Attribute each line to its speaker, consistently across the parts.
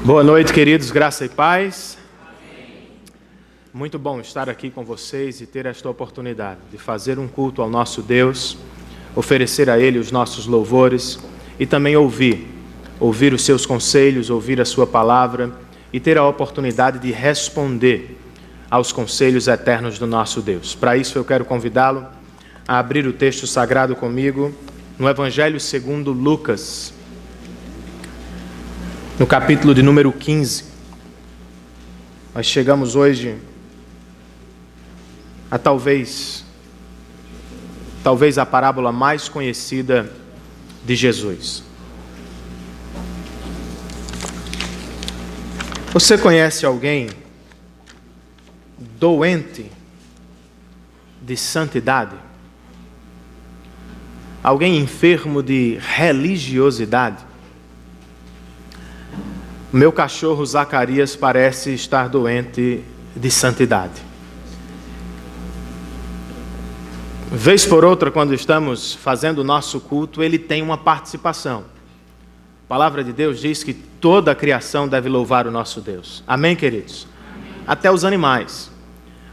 Speaker 1: Boa noite, queridos, graça e paz. Muito bom estar aqui com vocês e ter esta oportunidade de fazer um culto ao nosso Deus, oferecer a Ele os nossos louvores e também ouvir os seus conselhos, ouvir a sua palavra e ter a oportunidade de responder aos conselhos eternos do nosso Deus. Para isso eu quero convidá-lo a abrir o texto sagrado comigo no Evangelho segundo Lucas, no capítulo de número 15. Nós chegamos hoje a talvez a parábola mais conhecida de Jesus. Você conhece alguém doente de santidade? Alguém enfermo de religiosidade? Meu cachorro Zacarias parece estar doente de santidade. Vez por outra, quando estamos fazendo o nosso culto, ele tem uma participação. A palavra de Deus diz que toda a criação deve louvar o nosso Deus. Amém, queridos? Amém. Até os animais.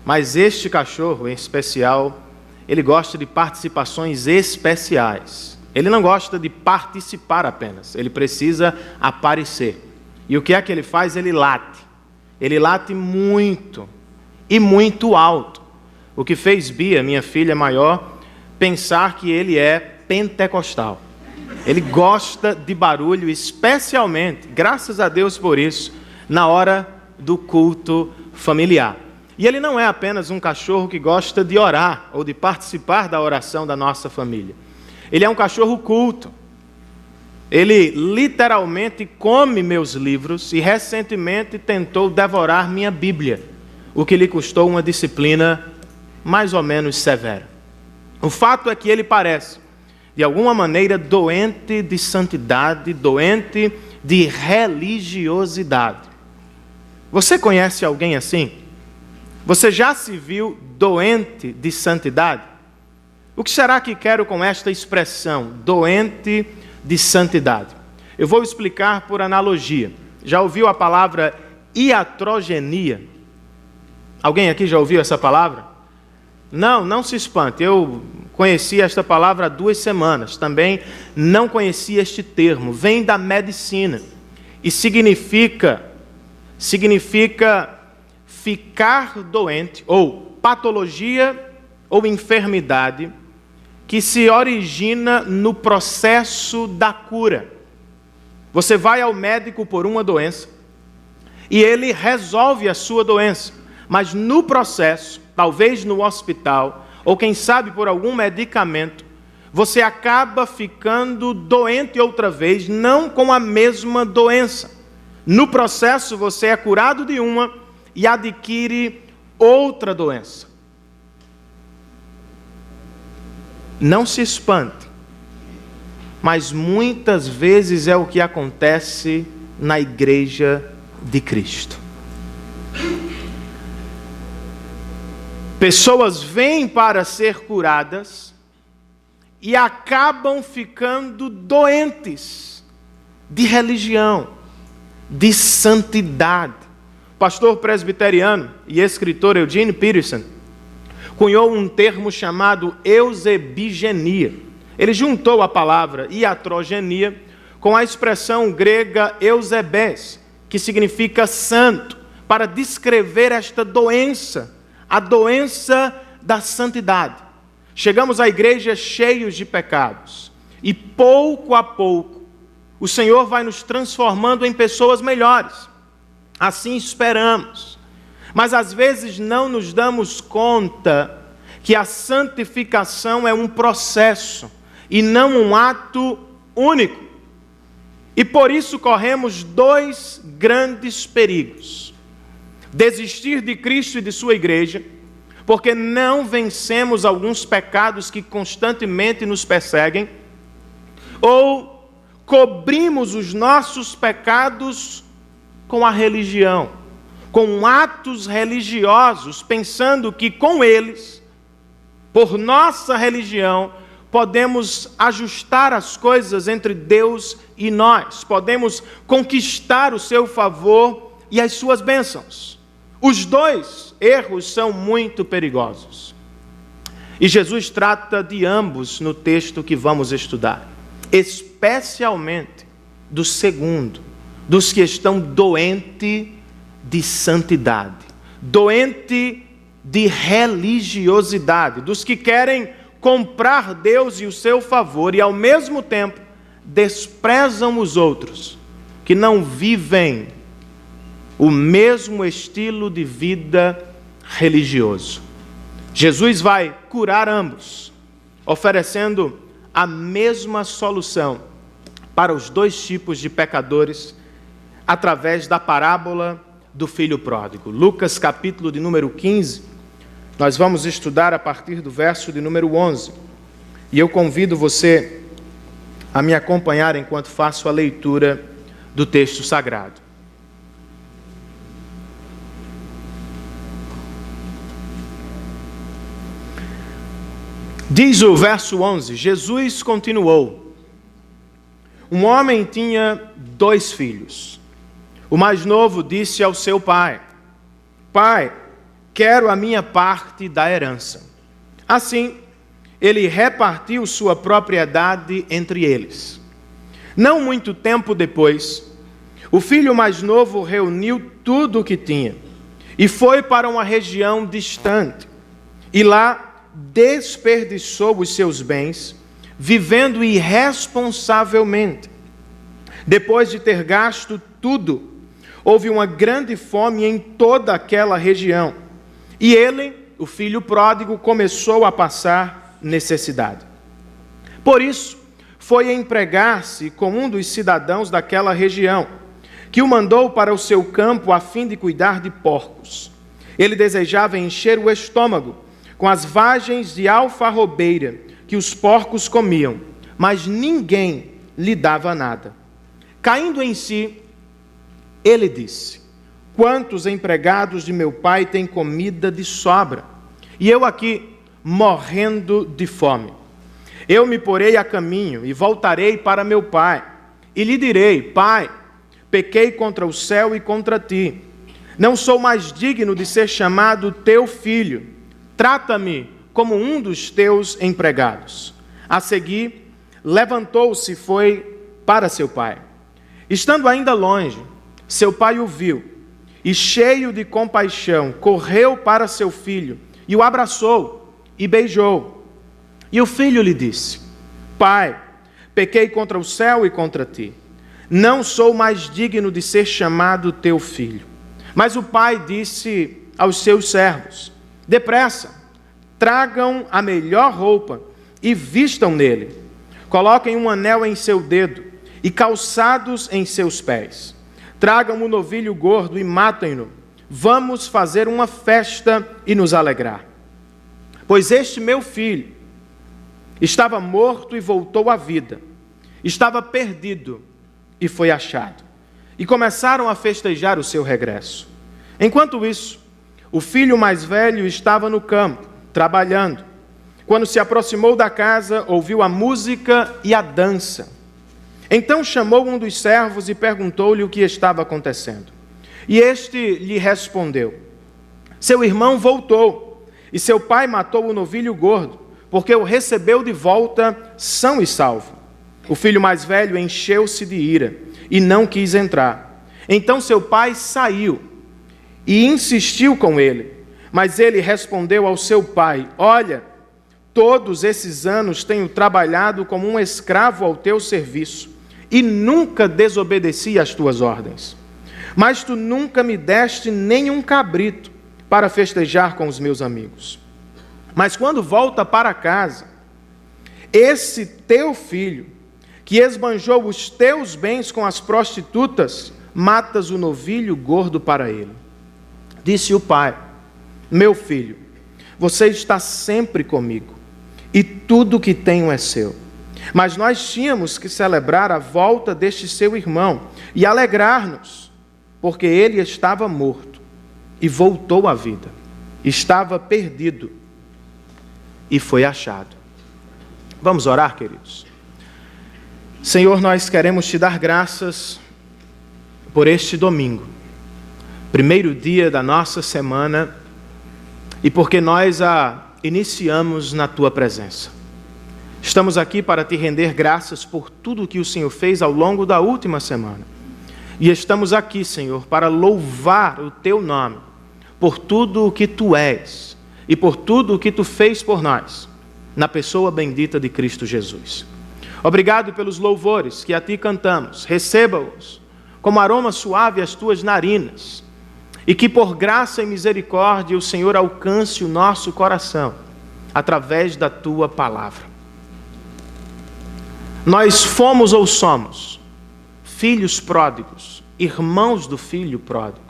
Speaker 1: Mas este cachorro, em especial, ele gosta de participações especiais. Ele não gosta de participar apenas, ele precisa aparecer. E o que é que ele faz? Ele late. Ele late muito e muito alto. O que fez Bia, minha filha maior, pensar que ele é pentecostal. Ele gosta de barulho, especialmente, graças a Deus por isso, na hora do culto familiar. E ele não é apenas um cachorro que gosta de orar ou de participar da oração da nossa família. Ele é um cachorro culto. Ele literalmente come meus livros e recentemente tentou devorar minha Bíblia, o que lhe custou uma disciplina mais ou menos severa. O fato é que ele parece, de alguma maneira, doente de santidade, doente de religiosidade. Você conhece alguém assim? Você já se viu doente de santidade? O que será que quero com esta expressão, doente de santidade? Eu vou explicar por analogia. Já ouviu a palavra iatrogenia? Alguém aqui já ouviu essa palavra? Não se espante. Eu conheci esta palavra há 2 semanas. Também não conhecia este termo. Vem da medicina e significa ficar doente, ou patologia ou enfermidade que se origina no processo da cura. Você vai ao médico por uma doença e ele resolve a sua doença, mas no processo, talvez no hospital, ou quem sabe por algum medicamento, você acaba ficando doente outra vez, não com a mesma doença. No processo você é curado de uma e adquire outra doença. Não se espante, mas muitas vezes é o que acontece na igreja de Cristo. Pessoas vêm para ser curadas e acabam ficando doentes de religião, de santidade. O pastor presbiteriano e escritor Eugene Peterson cunhou um termo chamado eusebigenia. Ele juntou a palavra iatrogenia com a expressão grega eusebes, que significa santo, para descrever esta doença, a doença da santidade. Chegamos à igreja cheios de pecados e pouco a pouco o Senhor vai nos transformando em pessoas melhores. Assim esperamos. Mas às vezes não nos damos conta que a santificação é um processo e não um ato único. E por isso corremos 2 grandes perigos. Desistir de Cristo e de sua igreja, porque não vencemos alguns pecados que constantemente nos perseguem, ou cobrimos os nossos pecados com a religião, com atos religiosos, pensando que com eles, por nossa religião, podemos ajustar as coisas entre Deus e nós. Podemos conquistar o seu favor e as suas bênçãos. Os dois erros são muito perigosos. E Jesus trata de ambos no texto que vamos estudar. Especialmente do segundo, dos que estão doentes de santidade, doente de religiosidade, dos que querem comprar Deus e o seu favor e ao mesmo tempo desprezam os outros, que não vivem o mesmo estilo de vida religioso. Jesus vai curar ambos, oferecendo a mesma solução para os dois tipos de pecadores através da parábola do filho pródigo. Lucas, capítulo de número 15, nós vamos estudar a partir do verso de número 11. E eu convido você a me acompanhar enquanto faço a leitura do texto sagrado. Diz o verso 11, Jesus continuou: um homem tinha 2 filhos. O mais novo disse ao seu pai: Pai, quero a minha parte da herança. Assim, ele repartiu sua propriedade entre eles. Não muito tempo depois, o filho mais novo reuniu tudo o que tinha e foi para uma região distante. E lá desperdiçou os seus bens, vivendo irresponsavelmente. Depois de ter gasto tudo, houve uma grande fome em toda aquela região. E ele, o filho pródigo, começou a passar necessidade. Por isso, foi empregar-se com um dos cidadãos daquela região, que o mandou para o seu campo a fim de cuidar de porcos. Ele desejava encher o estômago com as vagens de alfarrobeira que os porcos comiam, mas ninguém lhe dava nada. Caindo em si, ele disse: quantos empregados de meu pai têm comida de sobra, e eu aqui morrendo de fome? Eu me porei a caminho e voltarei para meu pai, e lhe direi: Pai, pequei contra o céu e contra ti. Não sou mais digno de ser chamado teu filho. Trata-me como um dos teus empregados. A seguir, levantou-se e foi para seu pai. Estando ainda longe, seu pai o viu e, cheio de compaixão, correu para seu filho e o abraçou e beijou. E o filho lhe disse: Pai, pequei contra o céu e contra ti. Não sou mais digno de ser chamado teu filho. Mas o pai disse aos seus servos: depressa, tragam a melhor roupa e vistam nele. Coloquem um anel em seu dedo e calçados em seus pés. Tragam um novilho gordo e matem-no. Vamos fazer uma festa e nos alegrar. Pois este meu filho estava morto e voltou à vida. Estava perdido e foi achado. E começaram a festejar o seu regresso. Enquanto isso, o filho mais velho estava no campo, trabalhando. Quando se aproximou da casa, ouviu a música e a dança. Então chamou um dos servos e perguntou-lhe o que estava acontecendo. E este lhe respondeu: seu irmão voltou, e seu pai matou o novilho gordo, porque o recebeu de volta são e salvo. O filho mais velho encheu-se de ira e não quis entrar. Então seu pai saiu e insistiu com ele. Mas ele respondeu ao seu pai: olha, todos esses anos tenho trabalhado como um escravo ao teu serviço e nunca desobedeci às tuas ordens. Mas tu nunca me deste nem um cabrito para festejar com os meus amigos. Mas quando volta para casa, esse teu filho, que esbanjou os teus bens com as prostitutas, matas o novilho gordo para ele. Disse o pai: meu filho, você está sempre comigo, e tudo que tenho é seu. Mas nós tínhamos que celebrar a volta deste seu irmão e alegrar-nos, porque ele estava morto e voltou à vida. Estava perdido e foi achado. Vamos orar, queridos? Senhor, nós queremos te dar graças por este domingo, primeiro dia da nossa semana, e porque nós a iniciamos na tua presença. Estamos aqui para te render graças por tudo o que o Senhor fez ao longo da última semana. E estamos aqui, Senhor, para louvar o teu nome por tudo o que tu és e por tudo o que tu fez por nós, na pessoa bendita de Cristo Jesus. Obrigado pelos louvores que a ti cantamos. Receba-os como aroma suave às tuas narinas, e que por graça e misericórdia o Senhor alcance o nosso coração através da tua palavra. Nós fomos ou somos filhos pródigos, irmãos do filho pródigo,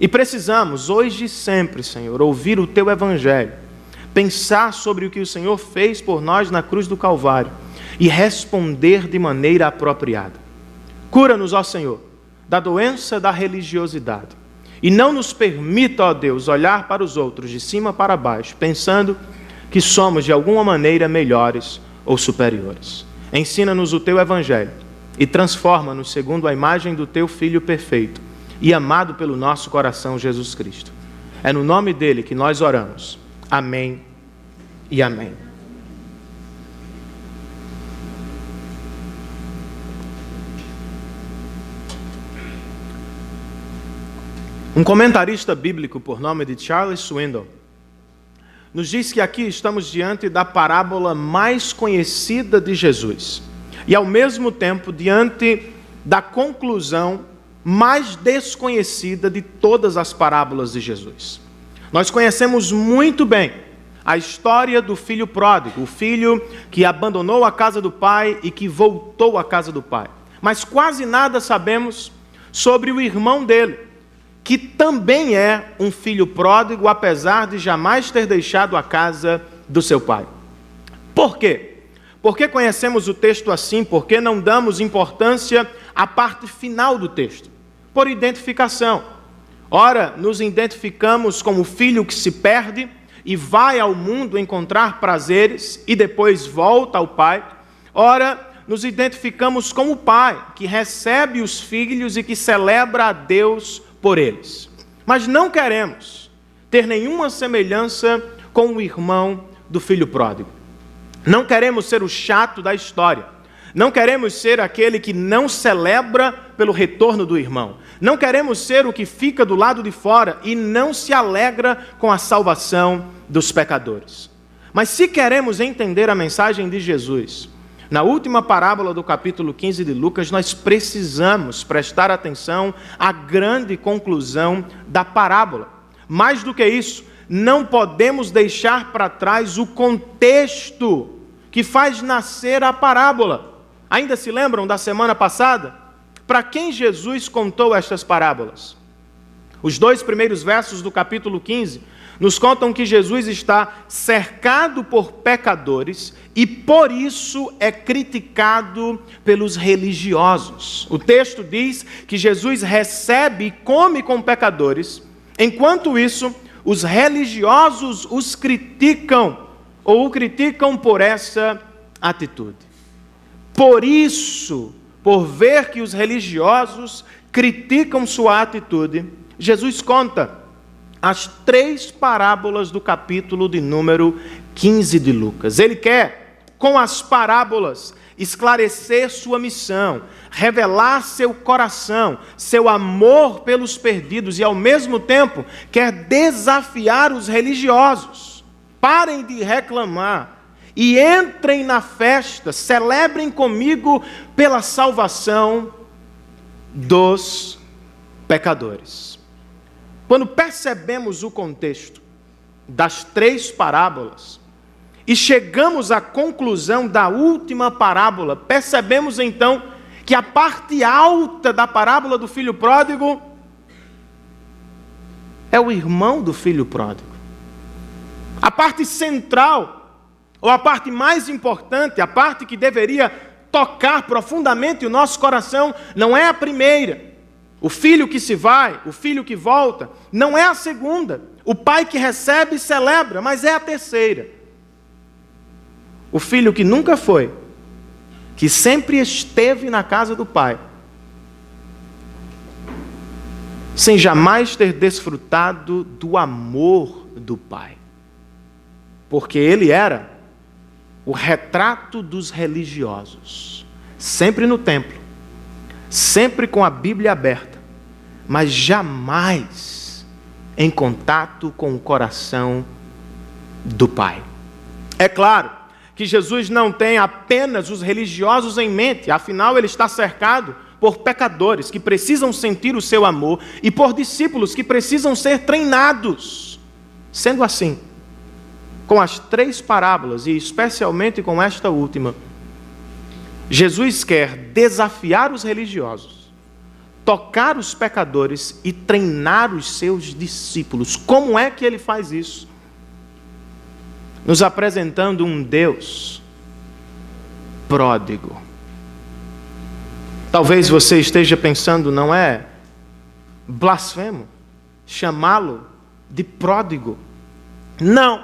Speaker 1: e precisamos hoje e sempre, Senhor, ouvir o teu evangelho, pensar sobre o que o Senhor fez por nós na cruz do Calvário e responder de maneira apropriada. Cura-nos, ó Senhor, da doença da religiosidade, e não nos permita, ó Deus, olhar para os outros de cima para baixo, pensando que somos de alguma maneira melhores ou superiores. Ensina-nos o teu evangelho e transforma-nos segundo a imagem do teu Filho perfeito e amado pelo nosso coração, Jesus Cristo. É no nome dele que nós oramos. Amém e amém. Um comentarista bíblico por nome de Charles Swindoll nos diz que aqui estamos diante da parábola mais conhecida de Jesus e, ao mesmo tempo, diante da conclusão mais desconhecida de todas as parábolas de Jesus. Nós conhecemos muito bem a história do filho pródigo, o filho que abandonou a casa do pai e que voltou à casa do pai. Mas quase nada sabemos sobre o irmão dele, que também é um filho pródigo, apesar de jamais ter deixado a casa do seu pai. Por quê? Porque conhecemos o texto assim, porque não damos importância à parte final do texto? Por identificação. Ora, nos identificamos como o filho que se perde e vai ao mundo encontrar prazeres e depois volta ao pai. Ora, nos identificamos como o pai que recebe os filhos e que celebra a Deus por eles. Mas não queremos ter nenhuma semelhança com o irmão do filho pródigo. Não queremos ser o chato da história. Não queremos ser aquele que não celebra pelo retorno do irmão. Não queremos ser o que fica do lado de fora e não se alegra com a salvação dos pecadores. Mas se queremos entender a mensagem de Jesus, na última parábola do capítulo 15 de Lucas, nós precisamos prestar atenção à grande conclusão da parábola. Mais do que isso, não podemos deixar para trás o contexto que faz nascer a parábola. Ainda se lembram da semana passada? Para quem Jesus contou estas parábolas? Os 2 primeiros versos do capítulo 15 nos contam que Jesus está cercado por pecadores e por isso é criticado pelos religiosos. O texto diz que Jesus recebe e come com pecadores, enquanto isso, os religiosos os criticam ou o criticam por essa atitude. Por isso, por ver que os religiosos criticam sua atitude, Jesus conta as 3 parábolas do capítulo de número 15 de Lucas. Ele quer, com as parábolas, esclarecer sua missão, revelar seu coração, seu amor pelos perdidos e, ao mesmo tempo, quer desafiar os religiosos. Parem de reclamar e entrem na festa, celebrem comigo pela salvação dos pecadores. Quando percebemos o contexto das 3 parábolas e chegamos à conclusão da última parábola, percebemos então que a parte alta da parábola do filho pródigo é o irmão do filho pródigo. A parte central, ou a parte mais importante, a parte que deveria tocar profundamente o nosso coração, não é a primeira. O filho que se vai, o filho que volta, não é a segunda. O pai que recebe e celebra, mas é a terceira. o filho que nunca foi, que sempre esteve na casa do pai, sem jamais ter desfrutado do amor do pai. Porque ele era o retrato dos religiosos, sempre no templo, sempre com a Bíblia aberta, mas jamais em contato com o coração do Pai. É claro que Jesus não tem apenas os religiosos em mente, afinal ele está cercado por pecadores que precisam sentir o seu amor e por discípulos que precisam ser treinados. Sendo assim, com as 3 parábolas e especialmente com esta última, Jesus quer desafiar os religiosos, tocar os pecadores e treinar os seus discípulos. Como é que ele faz isso? Nos apresentando um Deus pródigo. Talvez você esteja pensando, não é blasfemo chamá-lo de pródigo? Não.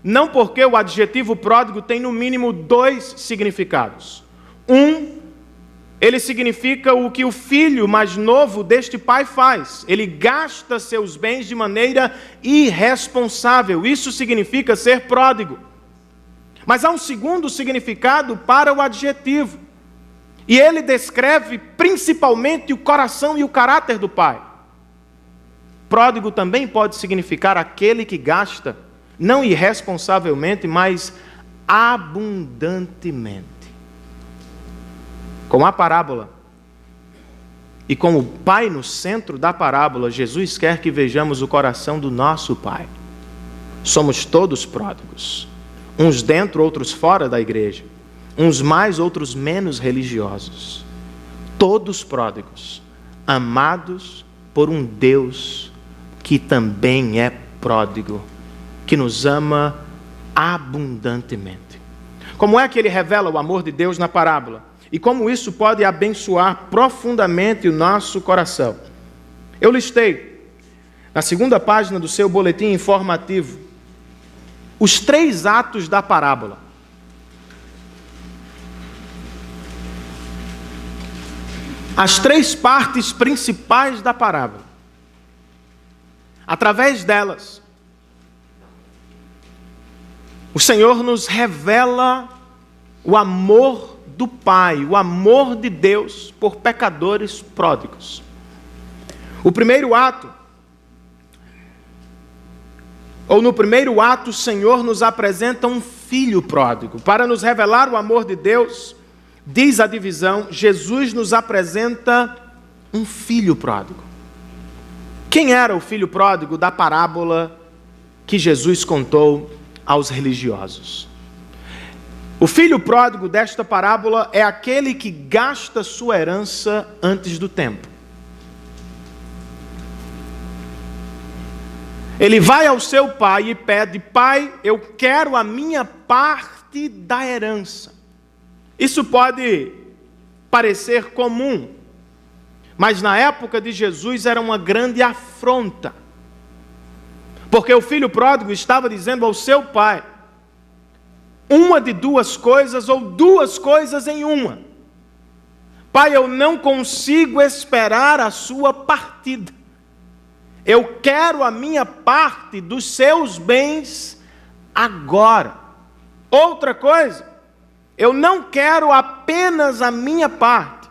Speaker 1: Não, porque o adjetivo pródigo tem no mínimo 2 significados. Ele significa o que o filho mais novo deste pai faz. Ele gasta seus bens de maneira irresponsável. Isso significa ser pródigo. Mas há um segundo significado para o adjetivo. E ele descreve principalmente o coração e o caráter do pai. Pródigo também pode significar aquele que gasta, não irresponsavelmente, mas abundantemente. Com a parábola e com o Pai no centro da parábola, Jesus quer que vejamos o coração do nosso Pai. Somos todos pródigos, uns dentro, outros fora da igreja, uns mais, outros menos religiosos, todos pródigos, amados por um Deus que também é pródigo, que nos ama abundantemente. Como é que ele revela o amor de Deus na parábola? E como isso pode abençoar profundamente o nosso coração? Eu listei, na 2ª página do seu boletim informativo, os 3 atos da parábola. As 3 partes principais da parábola. Através delas, o Senhor nos revela o amor do Pai, o amor de Deus por pecadores pródigos. O primeiro ato, no primeiro ato, o Senhor nos apresenta um filho pródigo. Para nos revelar o amor de Deus, diz a divisão, Jesus nos apresenta um filho pródigo. Quem era o filho pródigo da parábola que Jesus contou aos religiosos? O filho pródigo desta parábola é aquele que gasta sua herança antes do tempo. Ele vai ao seu pai e pede: Pai, eu quero a minha parte da herança. Isso pode parecer comum, mas na época de Jesus era uma grande afronta. Porque o filho pródigo estava dizendo ao seu pai uma de 2 coisas ou 2 coisas em uma. Pai, eu não consigo esperar a sua partida. Eu quero a minha parte dos seus bens agora. Outra coisa, eu não quero apenas a minha parte.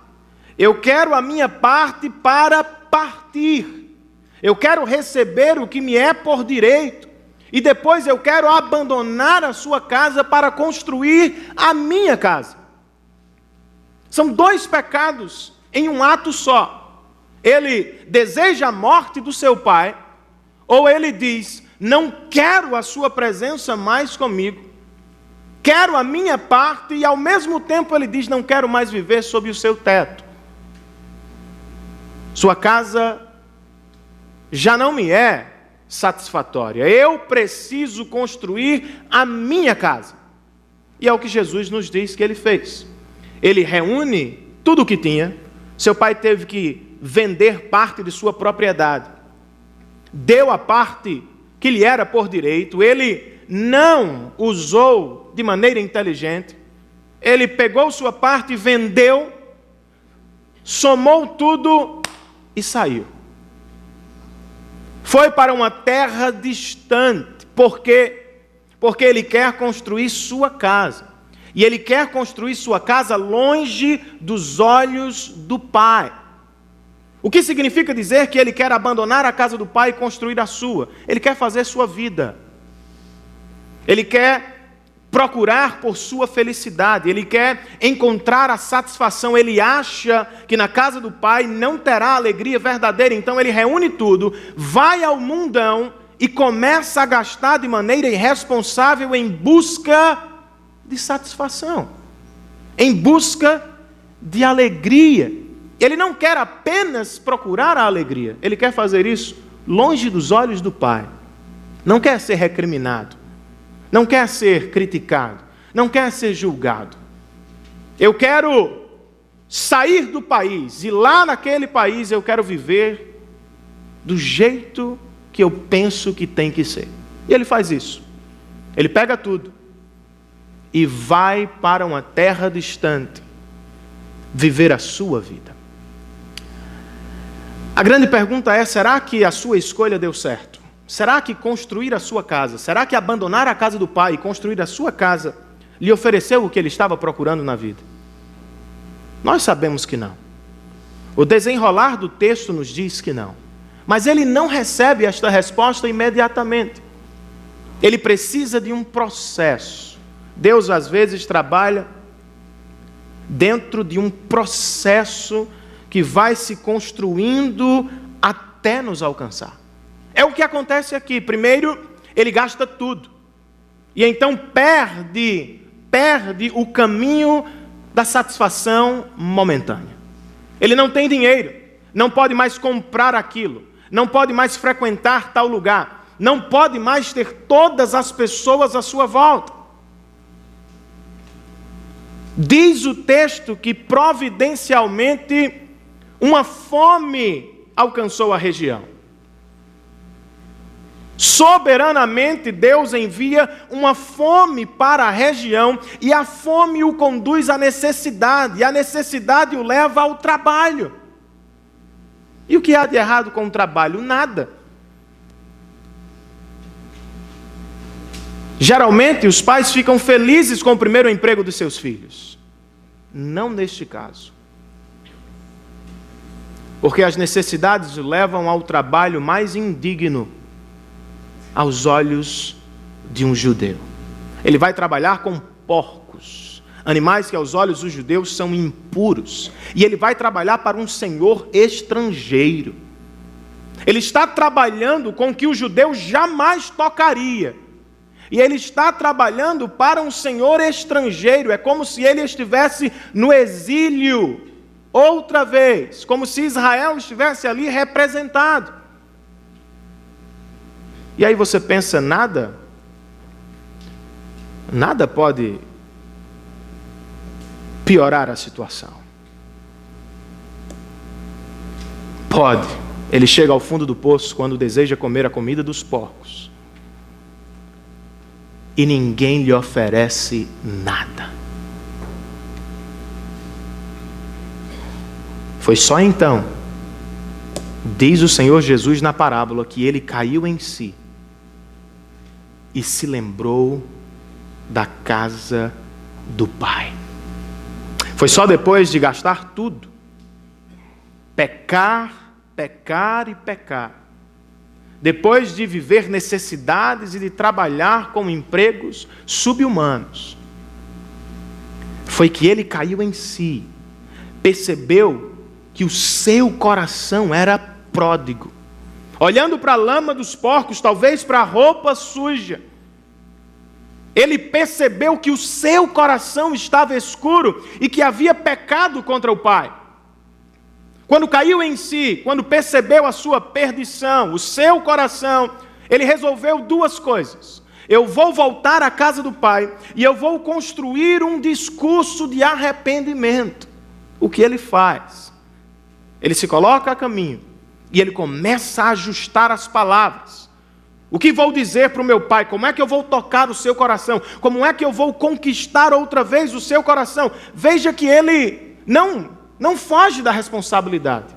Speaker 1: Eu quero a minha parte para partir. Eu quero receber o que me é por direito. E depois eu quero abandonar a sua casa para construir a minha casa. São 2 pecados em um ato só. Ele deseja a morte do seu pai, ou ele diz: não quero a sua presença mais comigo, quero a minha parte, e ao mesmo tempo ele diz: não quero mais viver sob o seu teto. Sua casa já não me é satisfatória. Eu preciso construir a minha casa. E é o que Jesus nos diz que ele fez. Ele reúne tudo o que tinha. Seu pai teve que vender parte de sua propriedade. Deu a parte que lhe era por direito. Ele não usou de maneira inteligente, ele pegou sua parte, vendeu, somou tudo e saiu. Foi para uma terra distante. Por quê? Porque ele quer construir sua casa. E ele quer construir sua casa longe dos olhos do pai. O que significa dizer que ele quer abandonar a casa do pai e construir a sua? Ele quer fazer sua vida. Ele quer procurar por sua felicidade. Ele quer encontrar a satisfação. Ele acha que na casa do pai não terá alegria verdadeira. Então ele reúne tudo, vai ao mundão e começa a gastar de maneira irresponsável em busca de satisfação, em busca de alegria. Ele não quer apenas procurar a alegria, ele quer fazer isso longe dos olhos do pai. Não quer ser recriminado, não quer ser criticado, não quer ser julgado. Eu quero sair do país e lá naquele país eu quero viver do jeito que eu penso que tem que ser. E ele faz isso. Ele pega tudo e vai para uma terra distante viver a sua vida. A grande pergunta é: será que a sua escolha deu certo? Será que construir a sua casa, será que abandonar a casa do pai e construir a sua casa lhe ofereceu o que ele estava procurando na vida? Nós sabemos que não. O desenrolar do texto nos diz que não. Mas ele não recebe esta resposta imediatamente. Ele precisa de um processo. Deus às vezes trabalha dentro de um processo que vai se construindo até nos alcançar. É o que acontece aqui. Primeiro, ele gasta tudo. E então perde o caminho da satisfação momentânea. Ele não tem dinheiro, não pode mais comprar aquilo, não pode mais frequentar tal lugar, não pode mais ter todas as pessoas à sua volta. Diz o texto que providencialmente uma fome alcançou a região. Soberanamente Deus envia uma fome para a região e a fome o conduz à necessidade, e a necessidade o leva ao trabalho. E o que há de errado com o trabalho? Nada. Geralmente os pais ficam felizes com o primeiro emprego dos seus filhos. Não neste caso. Porque as necessidades o levam ao trabalho mais indigno aos olhos de um judeu. Ele vai trabalhar com porcos, animais que aos olhos dos judeus são impuros. E ele vai trabalhar para um senhor estrangeiro. Ele está trabalhando com o que o judeu jamais tocaria. E ele está trabalhando para um senhor estrangeiro. É como se ele estivesse no exílio outra vez, como se Israel estivesse ali representado. E aí você pensa, nada pode piorar a situação. Pode. Ele chega ao fundo do poço quando deseja comer a comida dos porcos. E ninguém lhe oferece nada. Foi só então, diz o Senhor Jesus na parábola, que ele caiu em si e se lembrou da casa do Pai. Foi só depois de gastar tudo, pecar e pecar, depois de viver necessidades e de trabalhar com empregos subhumanos, foi que ele caiu em si, percebeu que o seu coração era pródigo. Olhando para a lama dos porcos, talvez para a roupa suja, ele percebeu que o seu coração estava escuro e que havia pecado contra o Pai. Quando caiu em si, quando percebeu a sua perdição, o seu coração, ele resolveu duas coisas. Eu vou voltar à casa do Pai e eu vou construir um discurso de arrependimento. O que ele faz? Ele se coloca a caminho e ele começa a ajustar as palavras. O que vou dizer para o meu pai? Como é que eu vou tocar o seu coração? Como é que eu vou conquistar outra vez o seu coração? Veja que ele não foge da responsabilidade.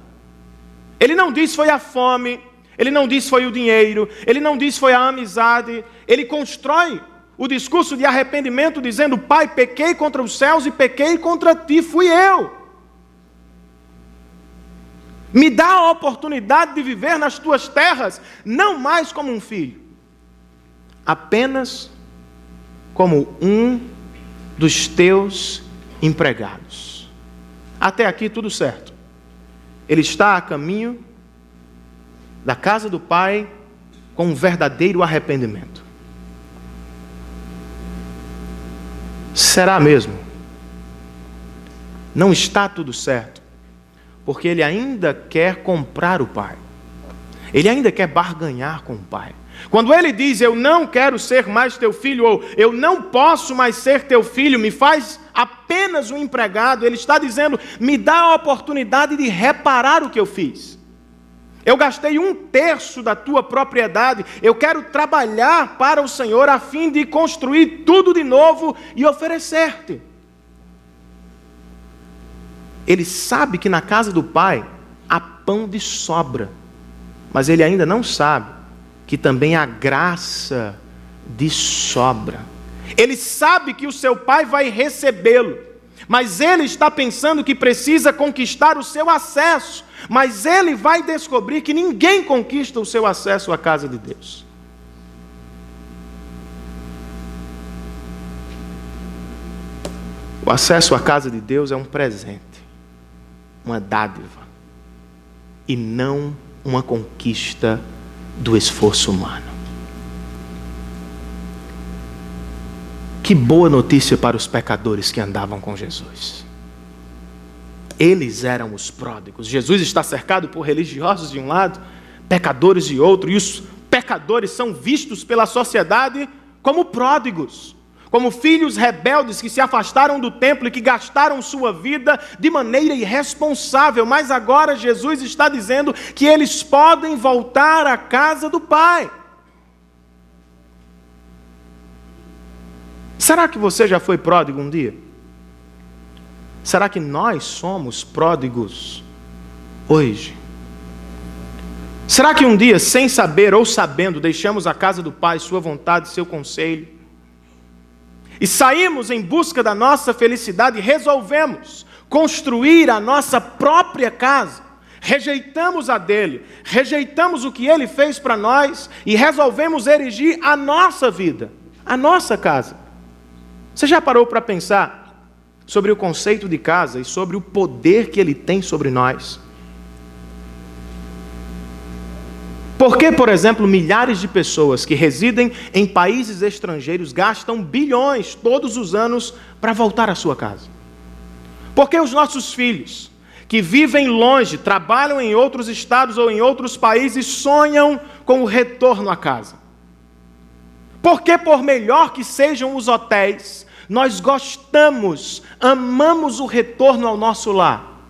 Speaker 1: Ele não diz foi a fome, ele não diz foi o dinheiro, ele não diz foi a amizade. Ele constrói o discurso de arrependimento dizendo: Pai, pequei contra os céus e pequei contra ti, fui eu. Me dá a oportunidade de viver nas tuas terras, não mais como um filho, apenas como um dos teus empregados. Até aqui tudo certo. Ele está a caminho da casa do Pai com um verdadeiro arrependimento. Será mesmo? Não está tudo certo, porque ele ainda quer comprar o Pai. Ele ainda quer barganhar com o Pai. Quando ele diz: eu não quero ser mais teu filho, ou eu não posso mais ser teu filho, me faz apenas um empregado, ele está dizendo: me dá a oportunidade de reparar o que eu fiz. Eu gastei 1/3 da tua propriedade, eu quero trabalhar para o Senhor a fim de construir tudo de novo e oferecer-te. Ele sabe que na casa do Pai há pão de sobra, mas ele ainda não sabe que também há graça de sobra. Ele sabe que o seu Pai vai recebê-lo, mas ele está pensando que precisa conquistar o seu acesso, mas ele vai descobrir que ninguém conquista o seu acesso à casa de Deus. O acesso à casa de Deus é um presente, uma dádiva, e não uma conquista do esforço humano. Que boa notícia para os pecadores que andavam com Jesus. Eles eram os pródigos. Jesus está cercado por religiosos de um lado, pecadores de outro, e os pecadores são vistos pela sociedade como pródigos, como filhos rebeldes que se afastaram do templo e que gastaram sua vida de maneira irresponsável. Mas agora Jesus está dizendo que eles podem voltar à casa do Pai. Será que você já foi pródigo um dia? Será que nós somos pródigos hoje? Será que um dia, sem saber ou sabendo, deixamos a casa do Pai, sua vontade, seu conselho, e saímos em busca da nossa felicidade e resolvemos construir a nossa própria casa? Rejeitamos a dele, rejeitamos o que ele fez para nós e resolvemos erigir a nossa vida, a nossa casa. Você já parou para pensar sobre o conceito de casa e sobre o poder que ele tem sobre nós? Por que, por exemplo, milhares de pessoas que residem em países estrangeiros gastam bilhões todos os anos para voltar à sua casa? Por que os nossos filhos, que vivem longe, trabalham em outros estados ou em outros países, sonham com o retorno à casa? Por que, por melhor que sejam os hotéis, nós gostamos, amamos o retorno ao nosso lar?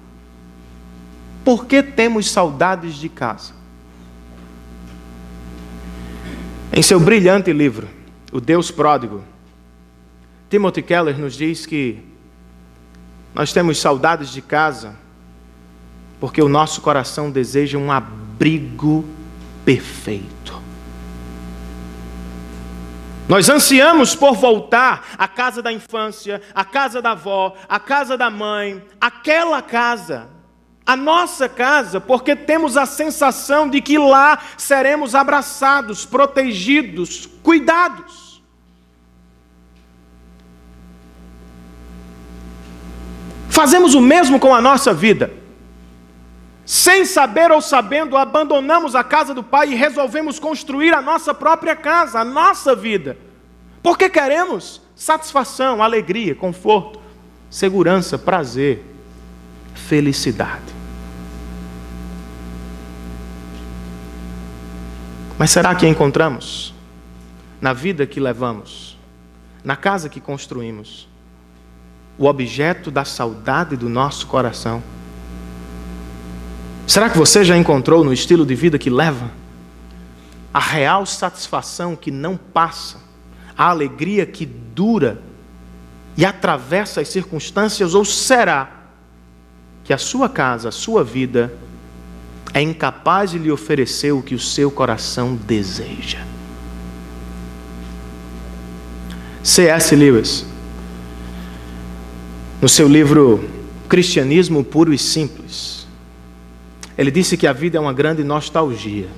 Speaker 1: Por que temos saudades de casa? Em seu brilhante livro, O Deus Pródigo, Timothy Keller nos diz que nós temos saudades de casa porque o nosso coração deseja um abrigo perfeito. Nós ansiamos por voltar à casa da infância, à casa da avó, à casa da mãe, aquela casa, a nossa casa, porque temos a sensação de que lá seremos abraçados, protegidos, cuidados. Fazemos o mesmo com a nossa vida. Sem saber ou sabendo, abandonamos a casa do Pai e resolvemos construir a nossa própria casa, a nossa vida. Porque queremos satisfação, alegria, conforto, segurança, prazer, felicidade. Mas será que encontramos, na vida que levamos, na casa que construímos, o objeto da saudade do nosso coração? Será que você já encontrou no estilo de vida que leva a real satisfação que não passa, a alegria que dura e atravessa as circunstâncias, ou será que a sua casa, a sua vida, é incapaz de lhe oferecer o que o seu coração deseja? C.S. Lewis, no seu livro Cristianismo Puro e Simples, ele disse que a vida é uma grande nostalgia,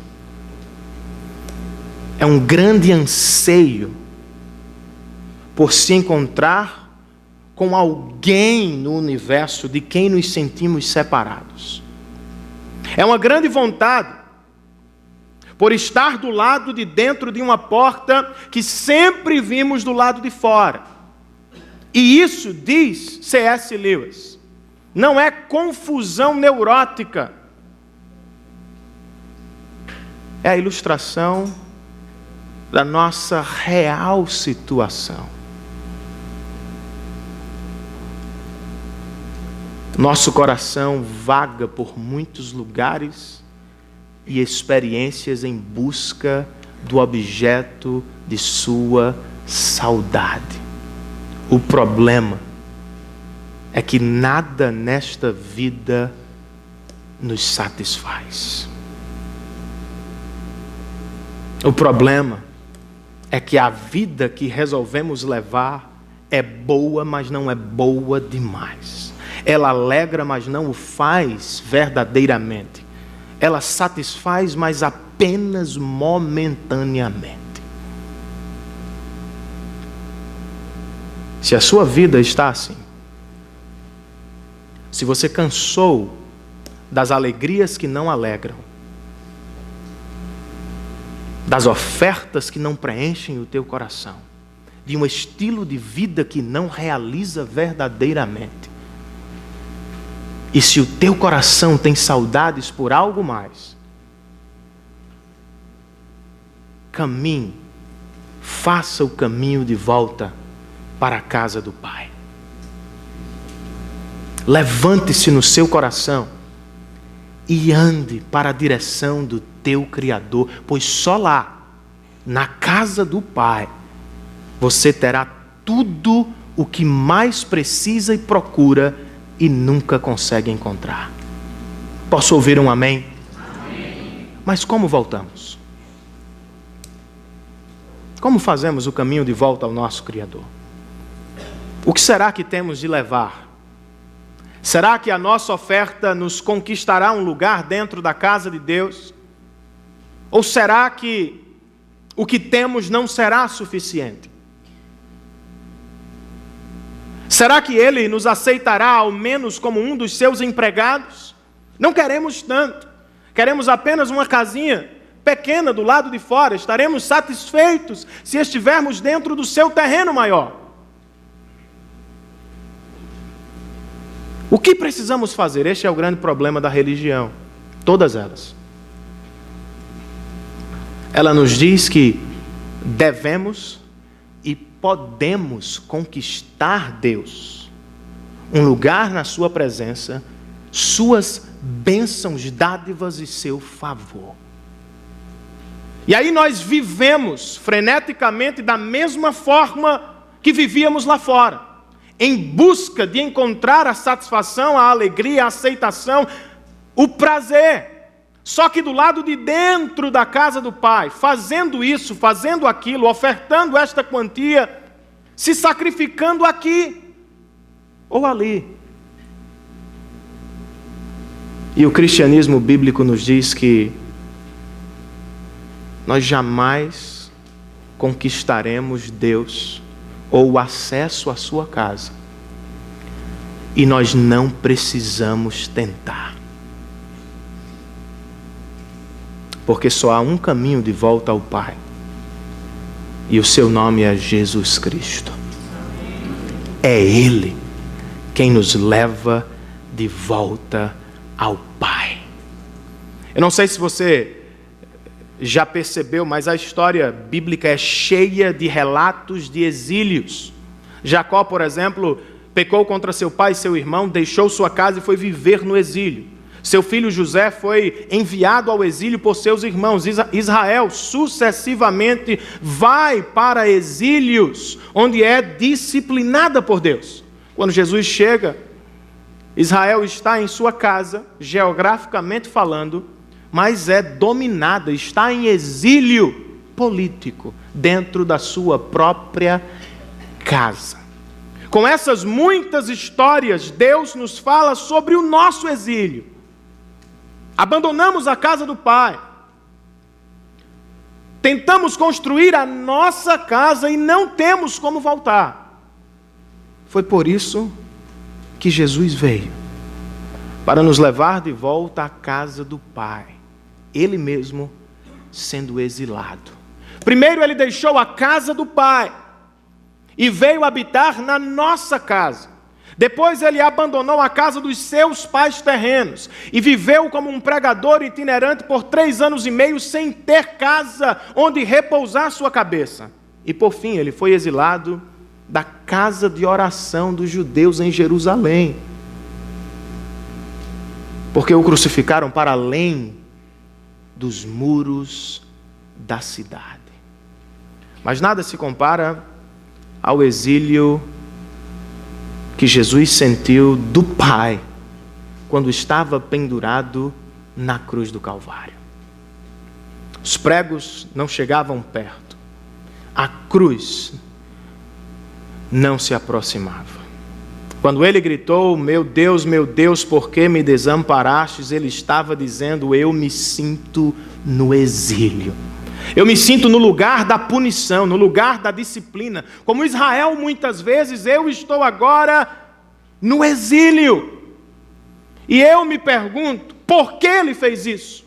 Speaker 1: é um grande anseio por se encontrar com alguém no universo de quem nos sentimos separados. É uma grande vontade por estar do lado de dentro de uma porta que sempre vimos do lado de fora. E isso, diz C.S. Lewis, não é confusão neurótica. É a ilustração da nossa real situação. Nosso coração vaga por muitos lugares e experiências em busca do objeto de sua saudade. O problema é que nada nesta vida nos satisfaz. O problema é que a vida que resolvemos levar é boa, mas não é boa demais. Ela alegra, mas não o faz verdadeiramente. Ela satisfaz, mas apenas momentaneamente. Se a sua vida está assim, se você cansou das alegrias que não alegram, das ofertas que não preenchem o teu coração, de um estilo de vida que não realiza verdadeiramente, e se o teu coração tem saudades por algo mais, caminhe, faça o caminho de volta para a casa do Pai. Levante-se no seu coração e ande para a direção do teu Criador, pois só lá, na casa do Pai, você terá tudo o que mais precisa e procura e nunca consegue encontrar. Posso ouvir um amém? Amém. Mas como voltamos? Como fazemos o caminho de volta ao nosso Criador? O que será que temos de levar? Será que a nossa oferta nos conquistará um lugar dentro da casa de Deus? Ou será que o que temos não será suficiente? Será que Ele nos aceitará ao menos como um dos seus empregados? Não queremos tanto. Queremos apenas uma casinha pequena do lado de fora. Estaremos satisfeitos se estivermos dentro do seu terreno maior. O que precisamos fazer? Este é o grande problema da religião. Todas elas. Ela nos diz que devemos e podemos conquistar Deus, um lugar na sua presença, suas bênçãos, dádivas e seu favor. E aí nós vivemos freneticamente da mesma forma que vivíamos lá fora, em busca de encontrar a satisfação, a alegria, a aceitação, o prazer. Só que do lado de dentro da casa do Pai, fazendo isso, fazendo aquilo, ofertando esta quantia, se sacrificando aqui ou ali. E o cristianismo bíblico nos diz que nós jamais conquistaremos Deus ou o acesso à sua casa. E nós não precisamos tentar. Porque só há um caminho de volta ao Pai. E o seu nome é Jesus Cristo. É Ele quem nos leva de volta ao Pai. Eu não sei se você já percebeu, mas a história bíblica é cheia de relatos de exílios. Jacó, por exemplo, pecou contra seu pai e seu irmão, deixou sua casa e foi viver no exílio. Seu filho José foi enviado ao exílio por seus irmãos. Israel sucessivamente vai para exílios, onde é disciplinada por Deus. Quando Jesus chega, Israel está em sua casa, geograficamente falando, mas é dominada, está em exílio político, dentro da sua própria casa. Com essas muitas histórias, Deus nos fala sobre o nosso exílio. Abandonamos a casa do Pai. Tentamos construir a nossa casa e não temos como voltar. Foi por isso que Jesus veio, para nos levar de volta à casa do Pai, Ele mesmo sendo exilado. Primeiro Ele deixou a casa do Pai e veio habitar na nossa casa. Depois Ele abandonou a casa dos seus pais terrenos e viveu como um pregador itinerante por 3 anos e meio sem ter casa onde repousar sua cabeça. E por fim Ele foi exilado da casa de oração dos judeus em Jerusalém, porque o crucificaram para além dos muros da cidade. Mas nada se compara ao exílio que Jesus sentiu do Pai quando estava pendurado na cruz do Calvário. Os pregos não chegavam perto, a cruz não se aproximava. Quando ele gritou, meu Deus, por que me desamparastes? Ele estava dizendo, eu me sinto no exílio. Eu me sinto no lugar da punição, no lugar da disciplina. Como Israel muitas vezes, eu estou agora no exílio. E eu me pergunto, por que ele fez isso?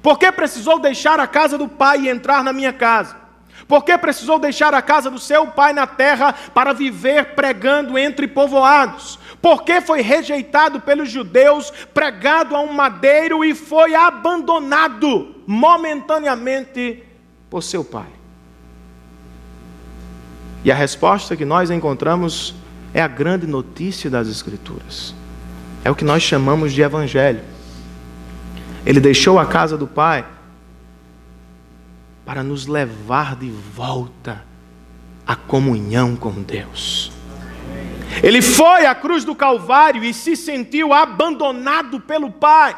Speaker 1: Por que precisou deixar a casa do Pai e entrar na minha casa? Por que precisou deixar a casa do seu pai na terra para viver pregando entre povoados? Por que foi rejeitado pelos judeus, pregado a um madeiro e foi abandonado momentaneamente por seu pai? E a resposta que nós encontramos é a grande notícia das Escrituras. É o que nós chamamos de Evangelho. Ele deixou a casa do Pai para nos levar de volta à comunhão com Deus. Ele foi à cruz do Calvário e se sentiu abandonado pelo Pai,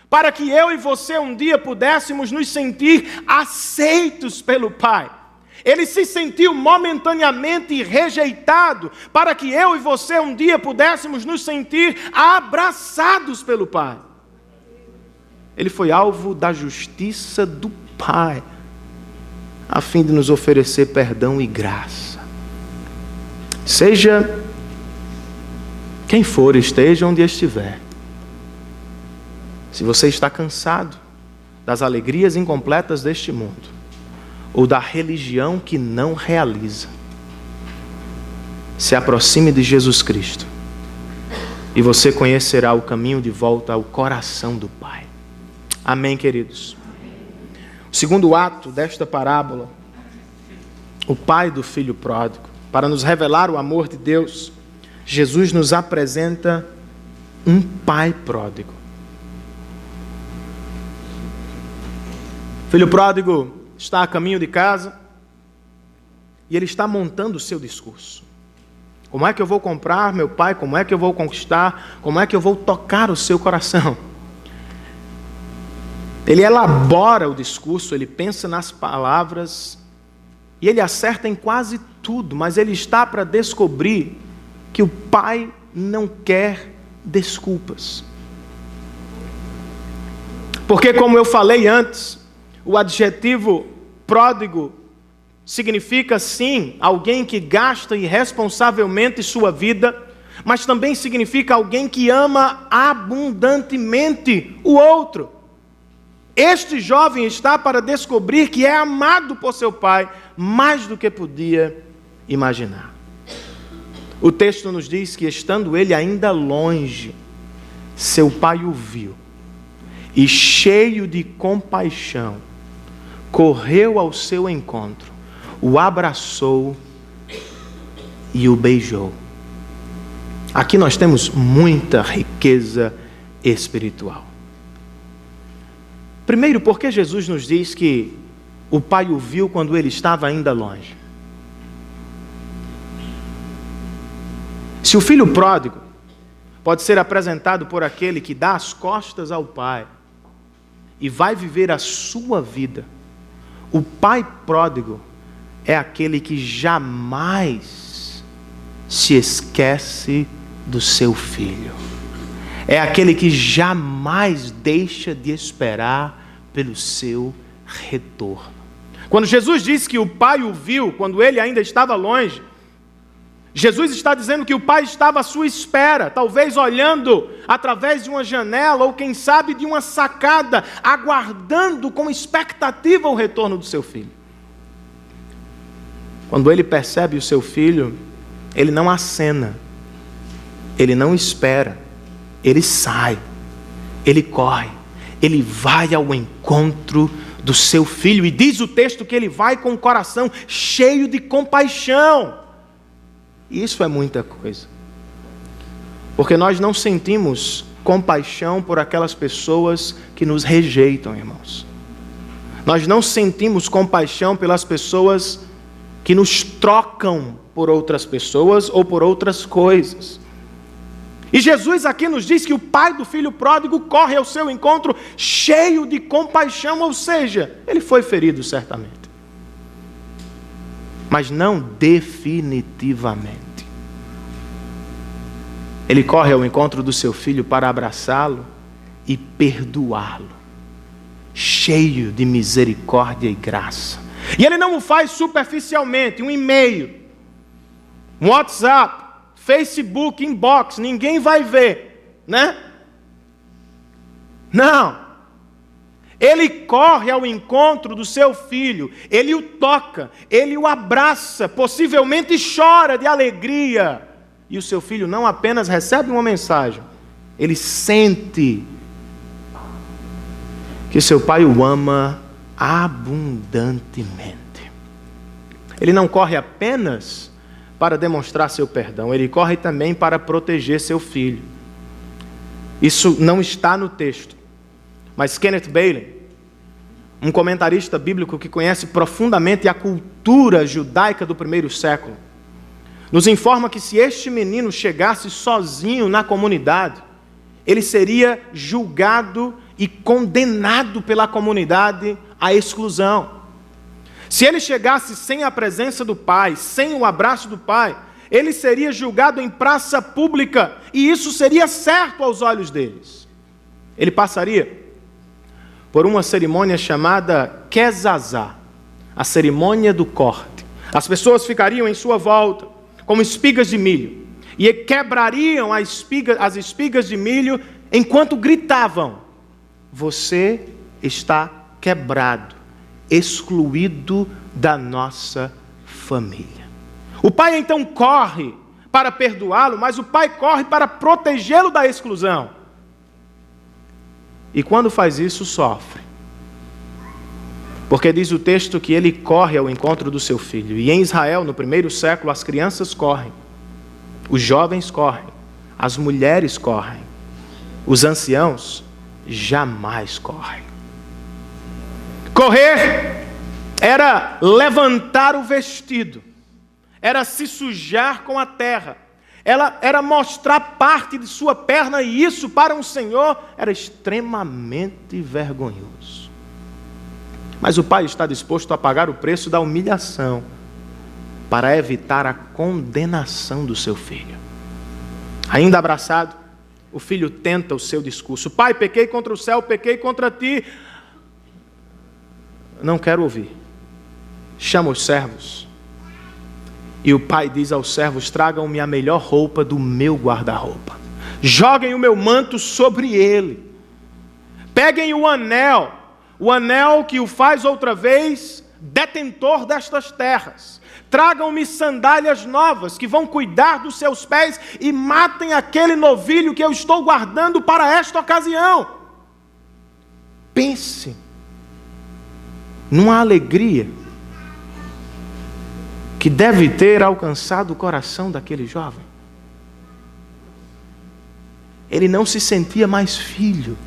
Speaker 1: para que eu e você um dia pudéssemos nos sentir aceitos pelo Pai. Ele se sentiu momentaneamente rejeitado, para que eu e você um dia pudéssemos nos sentir abraçados pelo Pai. Ele foi alvo da justiça do Pai, a fim de nos oferecer perdão e graça. Seja quem for, esteja onde estiver. Se você está cansado das alegrias incompletas deste mundo, ou da religião que não realiza, se aproxime de Jesus Cristo, e você conhecerá o caminho de volta ao coração do Pai. Amém, queridos? O segundo ato desta parábola, o pai do filho pródigo, para nos revelar o amor de Deus, Jesus nos apresenta um pai pródigo. O filho pródigo está a caminho de casa e ele está montando o seu discurso. Como é que eu vou comprar meu pai? Como é que eu vou conquistar? Como é que eu vou tocar o seu coração? Ele elabora o discurso, ele pensa nas palavras e ele acerta em quase tudo, mas ele está para descobrir que o pai não quer desculpas. Porque, como eu falei antes, o adjetivo pródigo significa, sim, alguém que gasta irresponsavelmente sua vida, mas também significa alguém que ama abundantemente o outro. Este jovem está para descobrir que é amado por seu pai mais do que podia imaginar. O texto nos diz que, estando ele ainda longe, seu pai o viu e, cheio de compaixão, correu ao seu encontro, o abraçou e o beijou. Aqui nós temos muita riqueza espiritual. Primeiro, porque Jesus nos diz que o Pai o viu quando ele estava ainda longe. Se o filho pródigo pode ser apresentado por aquele que dá as costas ao Pai e vai viver a sua vida, o Pai pródigo é aquele que jamais se esquece do seu filho. É aquele que jamais deixa de esperar pelo seu retorno. Quando Jesus disse que o Pai o viu quando ele ainda estava longe, Jesus está dizendo que o Pai estava à sua espera, talvez olhando através de uma janela ou quem sabe de uma sacada, aguardando com expectativa o retorno do seu filho. Quando ele percebe o seu filho, ele não acena, ele não espera, ele sai, ele corre, ele vai ao encontro do seu filho, e diz o texto que ele vai com o coração cheio de compaixão. Isso é muita coisa, porque nós não sentimos compaixão por aquelas pessoas que nos rejeitam, irmãos. Nós não sentimos compaixão pelas pessoas que nos trocam por outras pessoas ou por outras coisas. E Jesus aqui nos diz que o pai do filho pródigo corre ao seu encontro cheio de compaixão, ou seja, ele foi ferido certamente, mas não definitivamente. Ele corre ao encontro do seu filho para abraçá-lo e perdoá-lo, cheio de misericórdia e graça. E ele não o faz superficialmente, um e-mail, um WhatsApp, Facebook, inbox, ninguém vai ver, né? Não. Ele corre ao encontro do seu filho, ele o toca, ele o abraça, possivelmente chora de alegria. E o seu filho não apenas recebe uma mensagem, ele sente que seu pai o ama abundantemente. Ele não corre apenas para demonstrar seu perdão, ele corre também para proteger seu filho. Isso não está no texto, mas Kenneth Bailey, um comentarista bíblico que conhece profundamente a cultura judaica do primeiro século, nos informa que se este menino chegasse sozinho na comunidade, ele seria julgado e condenado pela comunidade à exclusão. Se ele chegasse sem a presença do pai, sem o abraço do pai, ele seria julgado em praça pública, e isso seria certo aos olhos deles. Ele passaria por uma cerimônia chamada Kezazá, a cerimônia do corte. As pessoas ficariam em sua volta, como espigas de milho, e quebrariam as espigas de milho enquanto gritavam: você está quebrado, excluído da nossa família. O pai então corre para perdoá-lo, mas o pai corre para protegê-lo da exclusão. E quando faz isso, sofre. Porque diz o texto que ele corre ao encontro do seu filho. E em Israel, no primeiro século, as crianças correm, os jovens correm, as mulheres correm, os anciãos jamais correm. Correr era levantar o vestido, era se sujar com a terra, era mostrar parte de sua perna, e isso para um Senhor era extremamente vergonhoso. Mas o pai está disposto a pagar o preço da humilhação para evitar a condenação do seu filho. Ainda abraçado, o filho tenta o seu discurso: pai, pequei contra o céu, pequei contra ti. Não quero ouvir. Chama os servos. E o pai diz aos servos: tragam-me a melhor roupa do meu guarda-roupa. Joguem o meu manto sobre ele. Peguem o anel que o faz outra vez detentor destas terras. Tragam-me sandálias novas que vão cuidar dos seus pés e matem aquele novilho que eu estou guardando para esta ocasião. Pense numa alegria que deve ter alcançado o coração daquele jovem. ele não se sentia mais filho.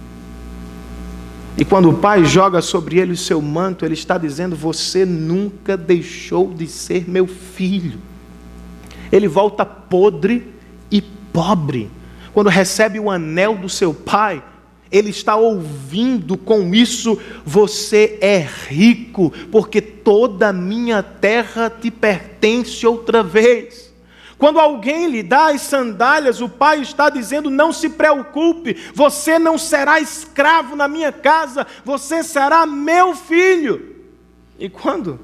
Speaker 1: E quando o pai joga sobre ele o seu manto, ele está dizendo: você nunca deixou de ser meu filho. Ele volta podre e pobre. Quando recebe o anel do seu pai, ele está ouvindo com isso: você é rico, porque toda a minha terra te pertence outra vez. Quando alguém lhe dá as sandálias, o pai está dizendo: não se preocupe, você não será escravo na minha casa, você será meu filho. E quando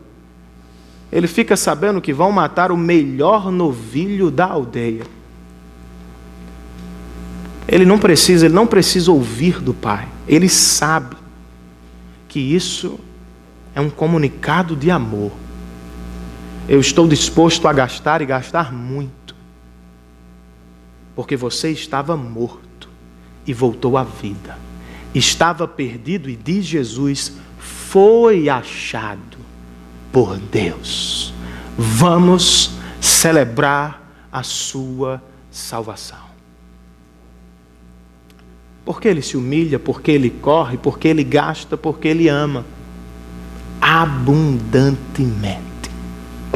Speaker 1: ele fica sabendo que vão matar o melhor novilho da aldeia, ele não precisa ouvir do pai. Ele sabe que isso é um comunicado de amor. Eu estou disposto a gastar e gastar muito, porque você estava morto e voltou à vida. Estava perdido e, diz Jesus, foi achado por Deus. Vamos celebrar a sua salvação. Porque ele se humilha, porque ele corre, porque ele gasta, porque ele ama abundantemente.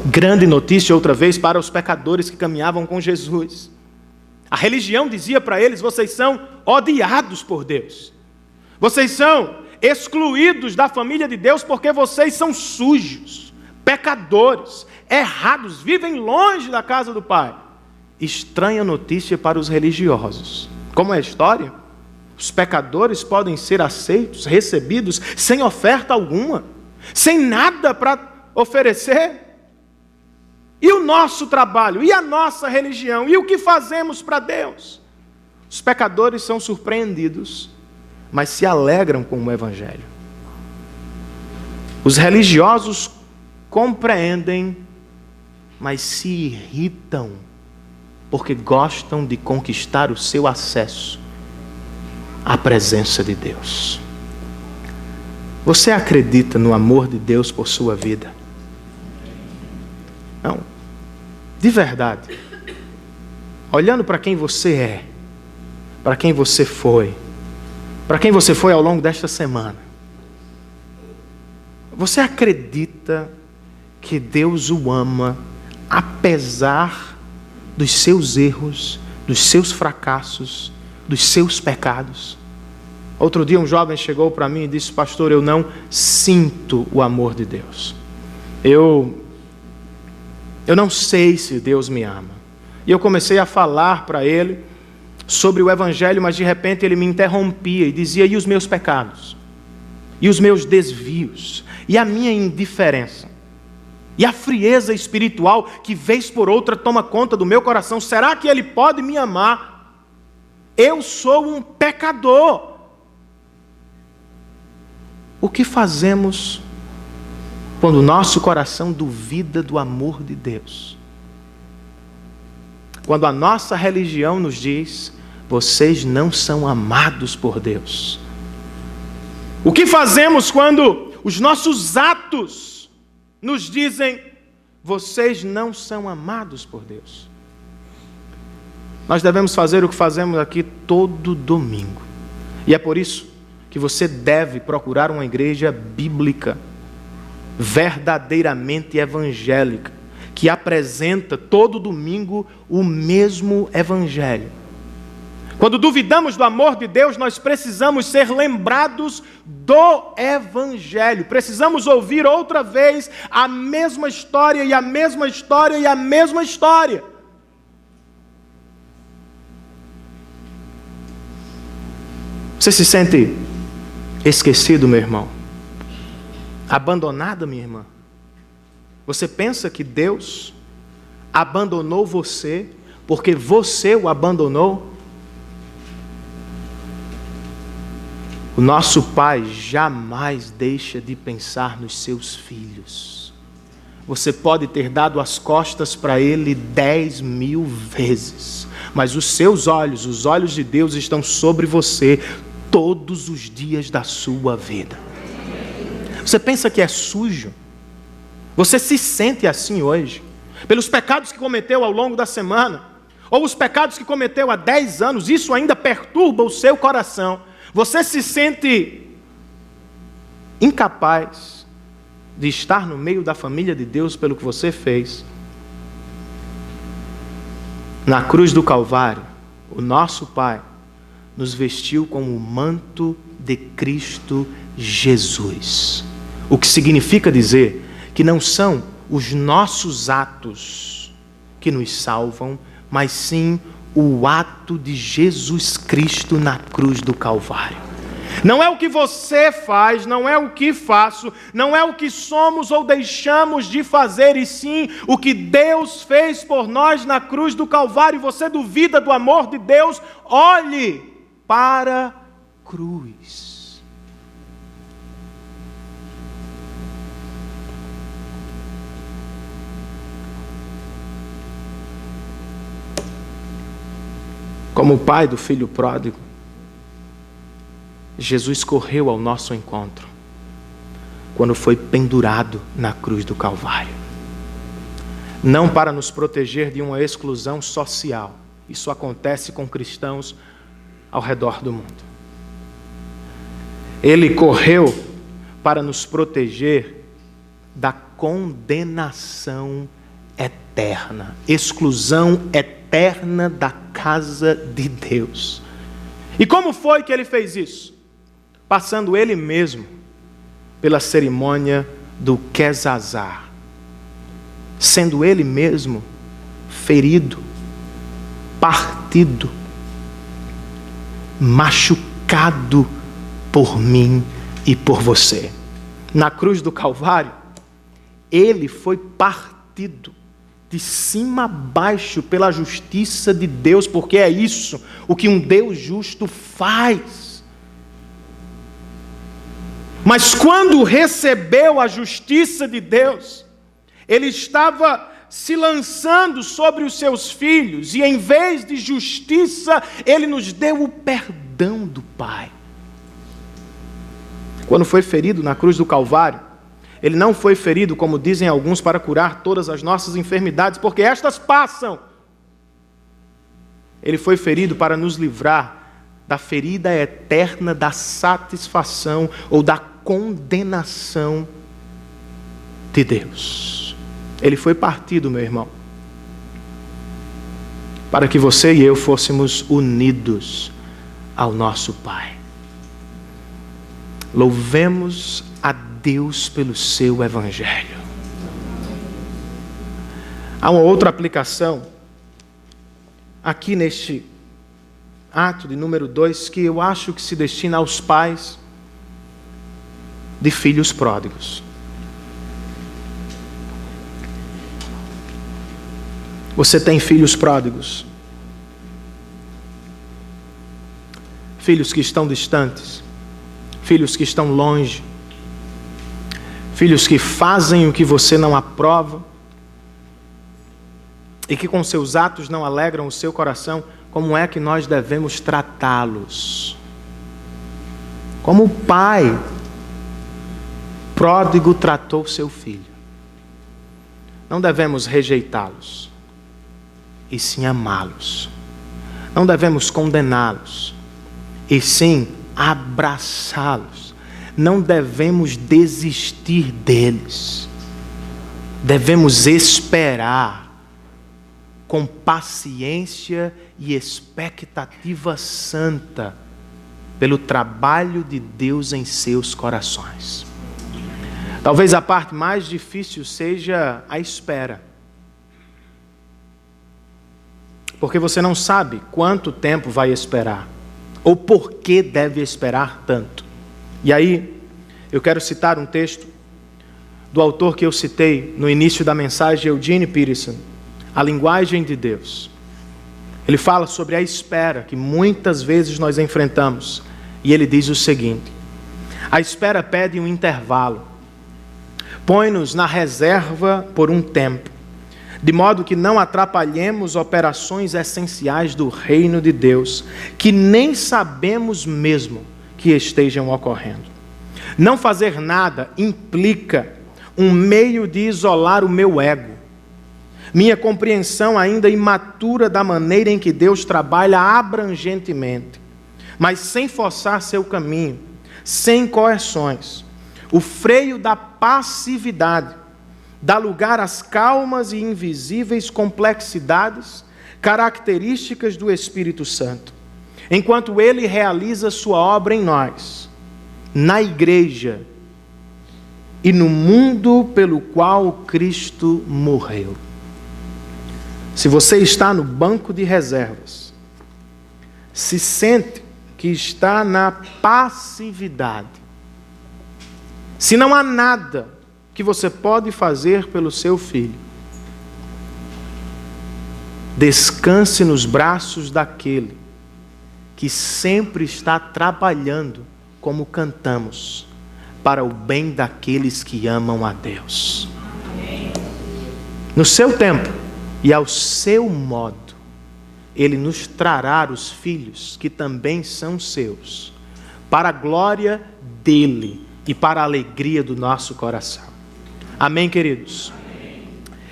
Speaker 1: Grande notícia outra vez para os pecadores que caminhavam com Jesus. A religião dizia para eles: vocês são odiados por Deus. Vocês são excluídos da família de Deus porque vocês são sujos, pecadores, errados, vivem longe da casa do Pai. Estranha notícia para os religiosos. Como é a história? Os pecadores podem ser aceitos, recebidos, sem oferta alguma, sem nada para oferecer. E o nosso trabalho, e a nossa religião, e o que fazemos para Deus? Os pecadores são surpreendidos, mas se alegram com o Evangelho. Os religiosos compreendem, mas se irritam, porque gostam de conquistar o seu acesso à presença de Deus. Você acredita no amor de Deus por sua vida? Não, de verdade, olhando para quem você é, para quem você foi ao longo desta semana, você acredita que Deus o ama, apesar dos seus erros, dos seus fracassos, dos seus pecados? Outro dia um jovem chegou para mim e disse: pastor, eu não sinto o amor de Deus. Eu não sei se Deus me ama. E eu comecei a falar para ele sobre o Evangelho, mas de repente ele me interrompia e dizia: e os meus pecados? E os meus desvios? E a minha indiferença? E a frieza espiritual que vez por outra toma conta do meu coração? Será que Ele pode me amar? Eu sou um pecador. O que fazemos quando o nosso coração duvida do amor de Deus? Quando a nossa religião nos diz: vocês não são amados por Deus. O que fazemos quando os nossos atos nos dizem: vocês não são amados por Deus? Nós devemos fazer o que fazemos aqui todo domingo. E é por isso que você deve procurar uma igreja bíblica, verdadeiramente evangélica, que apresenta todo domingo o mesmo Evangelho. Quando duvidamos do amor de Deus, nós precisamos ser lembrados do Evangelho. Precisamos ouvir outra vez a mesma história, e a mesma história, e a mesma história. Você se sente esquecido, meu irmão? Abandonada, minha irmã? Você pensa que Deus abandonou você porque você o abandonou? O nosso Pai jamais deixa de pensar nos seus filhos. Você pode ter dado as costas para Ele 10.000 vezes, mas os seus olhos, os olhos de Deus, estão sobre você todos os dias da sua vida. Você pensa que é sujo? Você se sente assim hoje, pelos pecados que cometeu ao longo da semana, ou os pecados que cometeu há 10 anos, isso ainda perturba o seu coração, você se sente incapaz de estar no meio da família de Deus pelo que você fez, na cruz do Calvário, o nosso Pai nos vestiu com o manto de Cristo Jesus. O que significa dizer que não são os nossos atos que nos salvam, mas sim o ato de Jesus Cristo na cruz do Calvário. Não é o que você faz, não é o que faço, não é o que somos ou deixamos de fazer, e sim o que Deus fez por nós na cruz do Calvário. Você duvida do amor de Deus? Olhe para a cruz. Como o pai do filho pródigo, Jesus correu ao nosso encontro quando foi pendurado na cruz do Calvário. Não para nos proteger de uma exclusão social. Isso acontece com cristãos ao redor do mundo. Ele correu para nos proteger da condenação eterna, exclusão eterna da casa de Deus. E como foi que ele fez isso? Passando ele mesmo pela cerimônia do Quesazar, sendo ele mesmo ferido, partido, machucado por mim e por você. Na cruz do Calvário, ele foi partido de cima a baixo pela justiça de Deus, porque é isso o que um Deus justo faz. Mas quando recebeu a justiça de Deus, ele estava se lançando sobre os seus filhos, e em vez de justiça, ele nos deu o perdão do Pai. Quando foi ferido na cruz do Calvário, ele não foi ferido, como dizem alguns, para curar todas as nossas enfermidades, porque estas passam. Ele foi ferido para nos livrar da ferida eterna da satisfação ou da condenação de Deus. Ele foi partido, meu irmão, para que você e eu fôssemos unidos ao nosso Pai. Louvemos a Deus pelo seu Evangelho. Há uma outra aplicação aqui neste ato de número 2 que eu acho que se destina aos pais de filhos pródigos. Você tem filhos pródigos? Filhos que estão distantes, filhos que estão longe, filhos que fazem o que você não aprova e que com seus atos não alegram o seu coração. Como é que nós devemos tratá-los? Como o pai pródigo tratou seu filho. Não devemos rejeitá-los, e sim amá-los. Não devemos condená-los, e sim abraçá-los. Não devemos desistir deles. Devemos esperar com paciência e expectativa santa pelo trabalho de Deus em seus corações. Talvez a parte mais difícil seja a espera. Porque você não sabe quanto tempo vai esperar, ou por que deve esperar tanto. E aí, eu quero citar um texto do autor que eu citei no início da mensagem, Eugene Peterson, A Linguagem de Deus. Ele fala sobre a espera que muitas vezes nós enfrentamos. E ele diz o seguinte: a espera pede um intervalo. Põe-nos na reserva por um tempo, de modo que não atrapalhemos operações essenciais do reino de Deus, que nem sabemos mesmo que estejam ocorrendo. Não fazer nada implica um meio de isolar o meu ego. minha compreensão ainda imatura da maneira em que Deus trabalha abrangentemente, mas sem forçar seu caminho, sem coerções. O freio da passividade dá lugar às calmas e invisíveis complexidades características do Espírito Santo, enquanto Ele realiza sua obra em nós, na igreja e no mundo pelo qual Cristo morreu. Se você está no banco de reservas, se sente que está na passividade, se não há nada que você pode fazer pelo seu filho, descanse nos braços daquele que sempre está trabalhando, como cantamos, para o bem daqueles que amam a Deus. No seu tempo e ao seu modo, Ele nos trará os filhos que também são seus, para a glória dEle e para a alegria do nosso coração. Amém, queridos? Amém.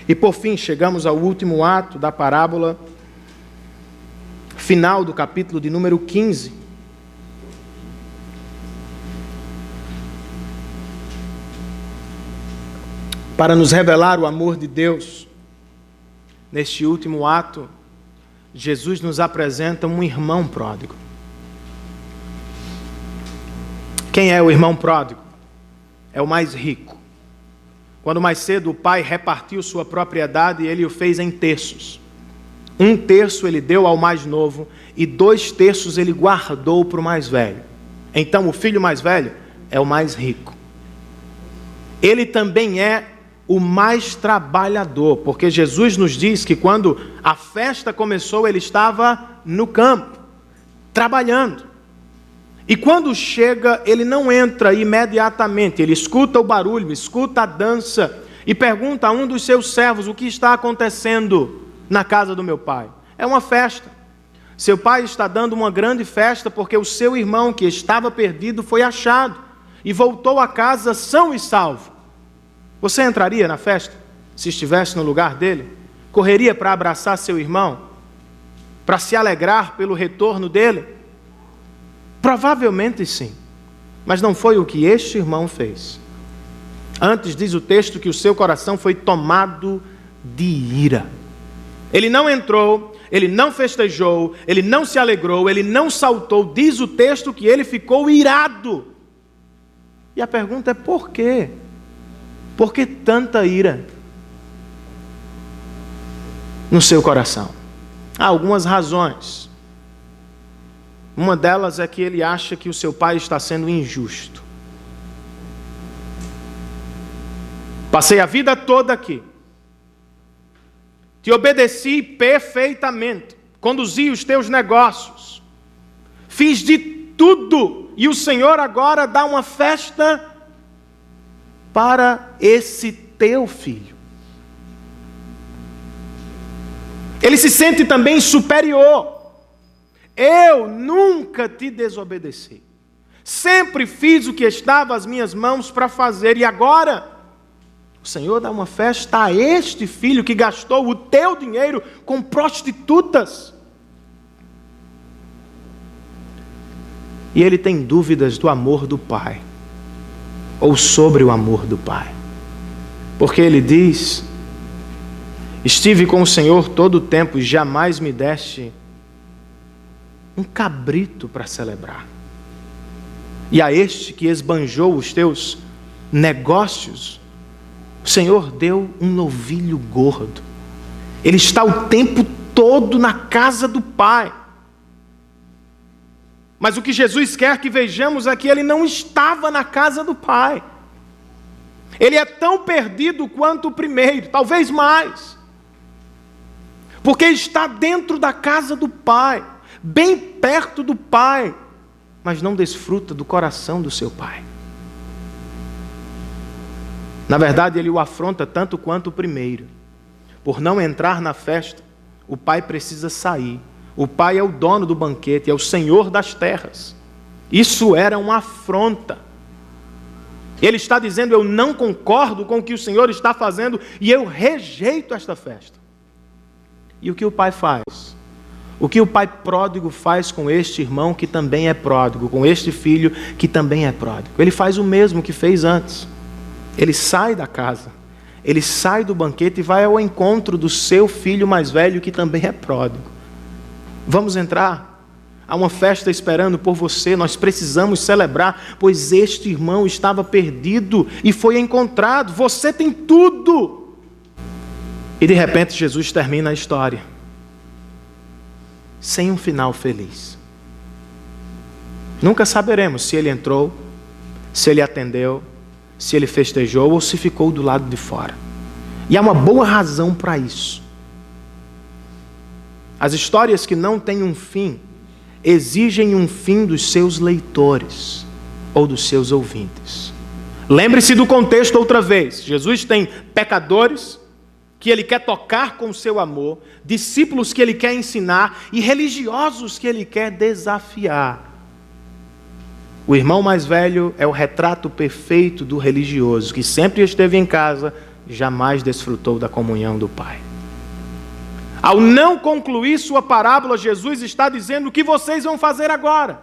Speaker 1: E por fim, chegamos ao último ato da parábola, final do capítulo de número 15. Para nos revelar o amor de Deus, neste último ato, Jesus nos apresenta um irmão pródigo. Quem é o irmão pródigo? É o mais rico. Quando mais cedo o pai repartiu sua propriedade, ele o fez em terços. 1/3 ele deu ao mais novo e 2/3 ele guardou para o mais velho. Então o filho mais velho é o mais rico. Ele também é o mais trabalhador, porque Jesus nos diz que quando a festa começou, ele estava no campo, trabalhando. E quando chega, ele não entra imediatamente, ele escuta o barulho, escuta a dança e pergunta a um dos seus servos o que está acontecendo na casa do meu pai. É uma festa. Seu pai está dando uma grande festa porque o seu irmão que estava perdido foi achado e voltou a casa são e salvo. Você entraria na festa se estivesse no lugar dele? Correria para abraçar seu irmão? Para se alegrar pelo retorno dele? Provavelmente sim, mas não foi o que este irmão fez. Antes diz o texto que o seu coração foi tomado de ira. Ele não entrou, ele não festejou, ele não se alegrou, ele não saltou. Diz o texto que ele ficou irado. E a pergunta é por quê? Por que tanta ira no seu coração? Há algumas razões. Uma delas é que ele acha que o seu pai está sendo injusto. Passei a vida toda aqui. Te obedeci perfeitamente. Conduzi os teus negócios. Fiz de tudo. E o Senhor agora dá uma festa para esse teu filho. Ele se sente também superior. Eu nunca te desobedeci. Sempre fiz o que estava às minhas mãos para fazer. E agora, o Senhor dá uma festa a este filho que gastou o teu dinheiro com prostitutas. E ele tem dúvidas do amor do pai. Ou sobre o amor do pai. Porque ele diz: estive com o Senhor todo o tempo e jamais me deste um cabrito para celebrar. E a este que esbanjou os teus negócios, o Senhor deu um novilho gordo. Ele está o tempo todo na casa do pai. Mas o que Jesus quer que vejamos é que ele não estava na casa do pai. Ele é tão perdido quanto o primeiro, talvez mais. Porque está dentro da casa do pai, bem perto do pai, mas não desfruta do coração do seu pai. Na verdade, ele o afronta tanto quanto o primeiro. Por não entrar na festa, o pai precisa sair. O pai é o dono do banquete, é o senhor das terras. Isso era uma afronta. Ele está dizendo: eu não concordo com o que o Senhor está fazendo e eu rejeito esta festa. E o que o pai faz? O que o pai pródigo faz com este irmão que também é pródigo, com este filho que também é pródigo? Ele faz o mesmo que fez antes. Ele sai da casa, ele sai do banquete e vai ao encontro do seu filho mais velho que também é pródigo. Vamos entrar? Há uma festa esperando por você, nós precisamos celebrar, pois este irmão estava perdido e foi encontrado. Você tem tudo. E de repente Jesus termina a história sem um final feliz. Nunca saberemos se ele entrou, se ele atendeu, se ele festejou ou se ficou do lado de fora. E há uma boa razão para isso. As histórias que não têm um fim exigem um fim dos seus leitores ou dos seus ouvintes. Lembre-se do contexto outra vez. Jesus tem pecadores que ele quer tocar com o seu amor, discípulos que ele quer ensinar e religiosos que ele quer desafiar. O irmão mais velho é o retrato perfeito do religioso, que sempre esteve em casa, jamais desfrutou da comunhão do Pai. Ao não concluir sua parábola, Jesus está dizendo: o que vocês vão fazer agora?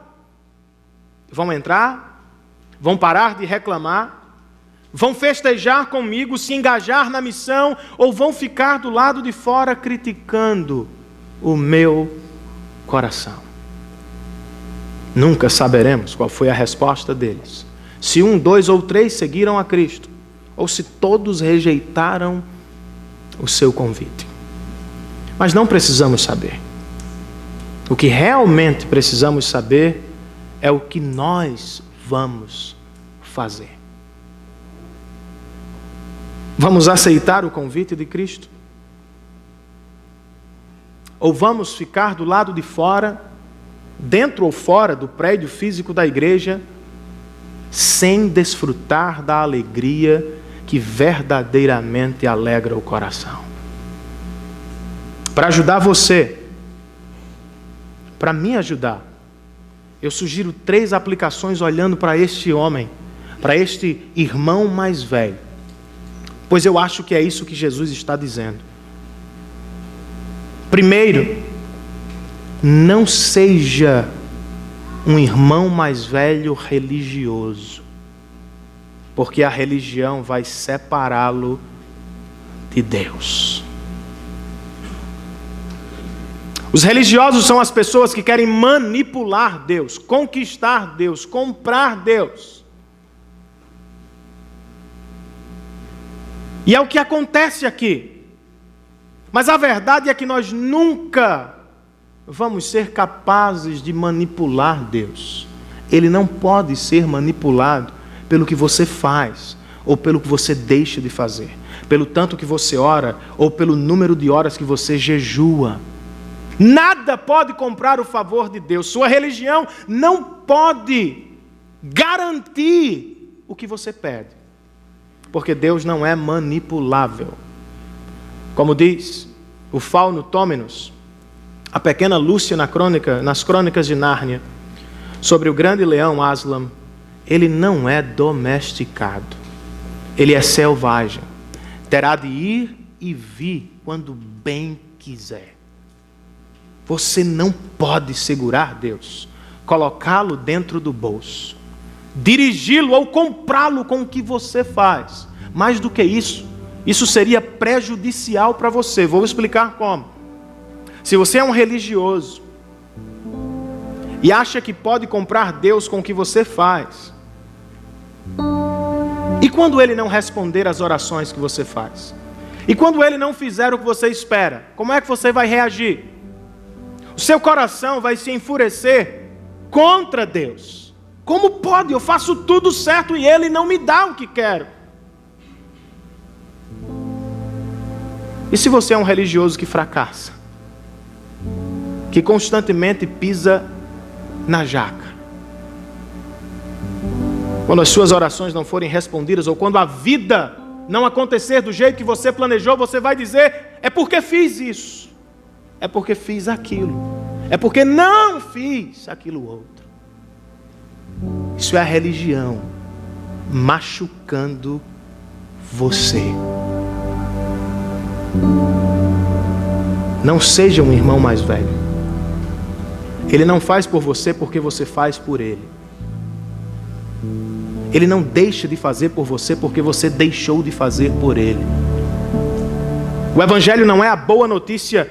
Speaker 1: Vão entrar? Vão parar de reclamar? Vão festejar comigo, se engajar na missão? Ou vão ficar do lado de fora criticando o meu coração? Nunca saberemos qual foi a resposta deles. Se 1, 2 ou 3 seguiram a Cristo, ou se todos rejeitaram o seu convite. Mas não precisamos saber. O que realmente precisamos saber é o que nós vamos fazer. Vamos aceitar o convite de Cristo? Ou vamos ficar do lado de fora, dentro ou fora do prédio físico da igreja, sem desfrutar da alegria que verdadeiramente alegra o coração? Para ajudar você, para me ajudar, eu sugiro 3 aplicações olhando para este homem, para este irmão mais velho, pois eu acho que é isso que Jesus está dizendo. Primeiro, não seja um irmão mais velho religioso, porque a religião vai separá-lo de Deus. Os religiosos são as pessoas que querem manipular Deus, conquistar Deus, comprar Deus. E é o que acontece aqui. Mas a verdade é que nós nunca vamos ser capazes de manipular Deus. Ele não pode ser manipulado pelo que você faz, ou pelo que você deixa de fazer, pelo tanto que você ora, ou pelo número de horas que você jejua. Nada pode comprar o favor de Deus. Sua religião não pode garantir o que você pede, porque Deus não é manipulável. Como diz o Fauno Tômenos, a pequena Lúcia nas crônicas de Nárnia, sobre o grande leão Aslan, ele não é domesticado, ele é selvagem, terá de ir e vir quando bem quiser. Você não pode segurar Deus, colocá-lo dentro do bolso, dirigi-lo ou comprá-lo com o que você faz. Mais do que isso, isso seria prejudicial para você. Vou explicar como. Se você é um religioso e acha que pode comprar Deus com o que você faz, e quando Ele não responder às orações que você faz? E quando Ele não fizer o que você espera? Como é que você vai reagir? O seu coração vai se enfurecer contra Deus. Como pode? Eu faço tudo certo e Ele não me dá o que quero. E se você é um religioso que fracassa, que constantemente pisa na jaca, quando as suas orações não forem respondidas, ou quando a vida não acontecer do jeito que você planejou, você vai dizer: é porque fiz isso, é porque fiz aquilo, é porque não fiz aquilo outro. Isso é a religião machucando você. Não seja um irmão mais velho. Ele não faz por você porque você faz por ele. Ele não deixa de fazer por você porque você deixou de fazer por ele. O Evangelho não é a boa notícia